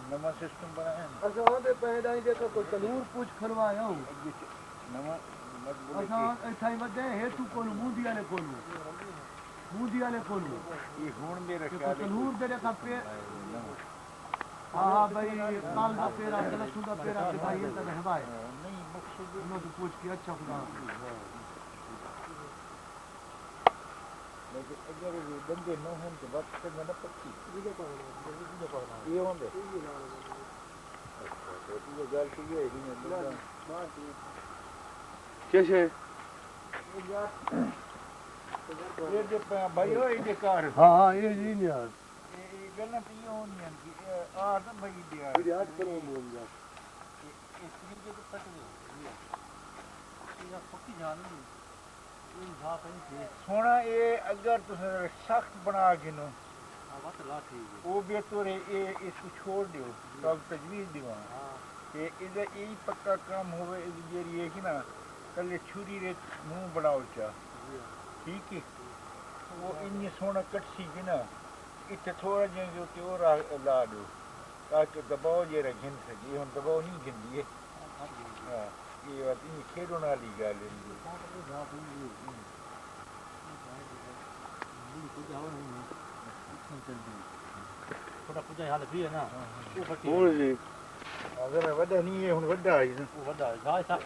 Speaker 3: نواں سسٹم بنایا
Speaker 8: اچھا آدھے پیدا ہی دیکھا کوئی تنور پوچھ کھلوایا ہوں
Speaker 3: نواں
Speaker 8: اچھا ایسا ہی وجہ ہے تو کولو موندی والے کولو
Speaker 3: یہ ہون میرا خیال
Speaker 8: تنور دے رکھا پہ ہاں بھائی کال دا پیرا لسو دا پیرا کہ بھائی یہ تو رہوا ہے
Speaker 3: نہیں مقصود
Speaker 8: انہوں نے پوچھ کے اچھا خدا
Speaker 3: لیکن اگر یہ بندے نہ ہوں تو وقت سے میں نہ پکی یہ ہوں دے یہ گل تو یہ ہے
Speaker 8: کیسے
Speaker 3: یہ جو بھائی ہو یہ کار
Speaker 8: ہاں یہ جی نہیں یار
Speaker 3: یہ گلنا تو یہ ہونی ہے کہ آدم بھائی دیا
Speaker 8: آج کروں بول جا
Speaker 3: اس لیے کہ پتہ نہیں سونا یہ اگر تسے سخت بنا گنو وہ بھی تو اس کو چھوڑ دیو تو تجویز دیوان کہ ادھر یہی پکا کام ہوئے جیری ہے کہ نا کلے چھری ریت منہ بڑاؤ چاہ ٹھیک ہے وہ انہیں سونا کٹسی گی نا اتنے تھوڑا جائیں جو تے اور لا دو تاکہ دباؤ جیرا گن سکے ہم دباؤ نہیں گن دیے یہ بات انہیں کھیڑوں والی گل ہے
Speaker 5: تھوڑا پوجا حال بھی ہے نا
Speaker 3: اگر میں وڈا نہیں ہے ہن وڈا ہے
Speaker 5: وہ وڈا ہے جائے تھا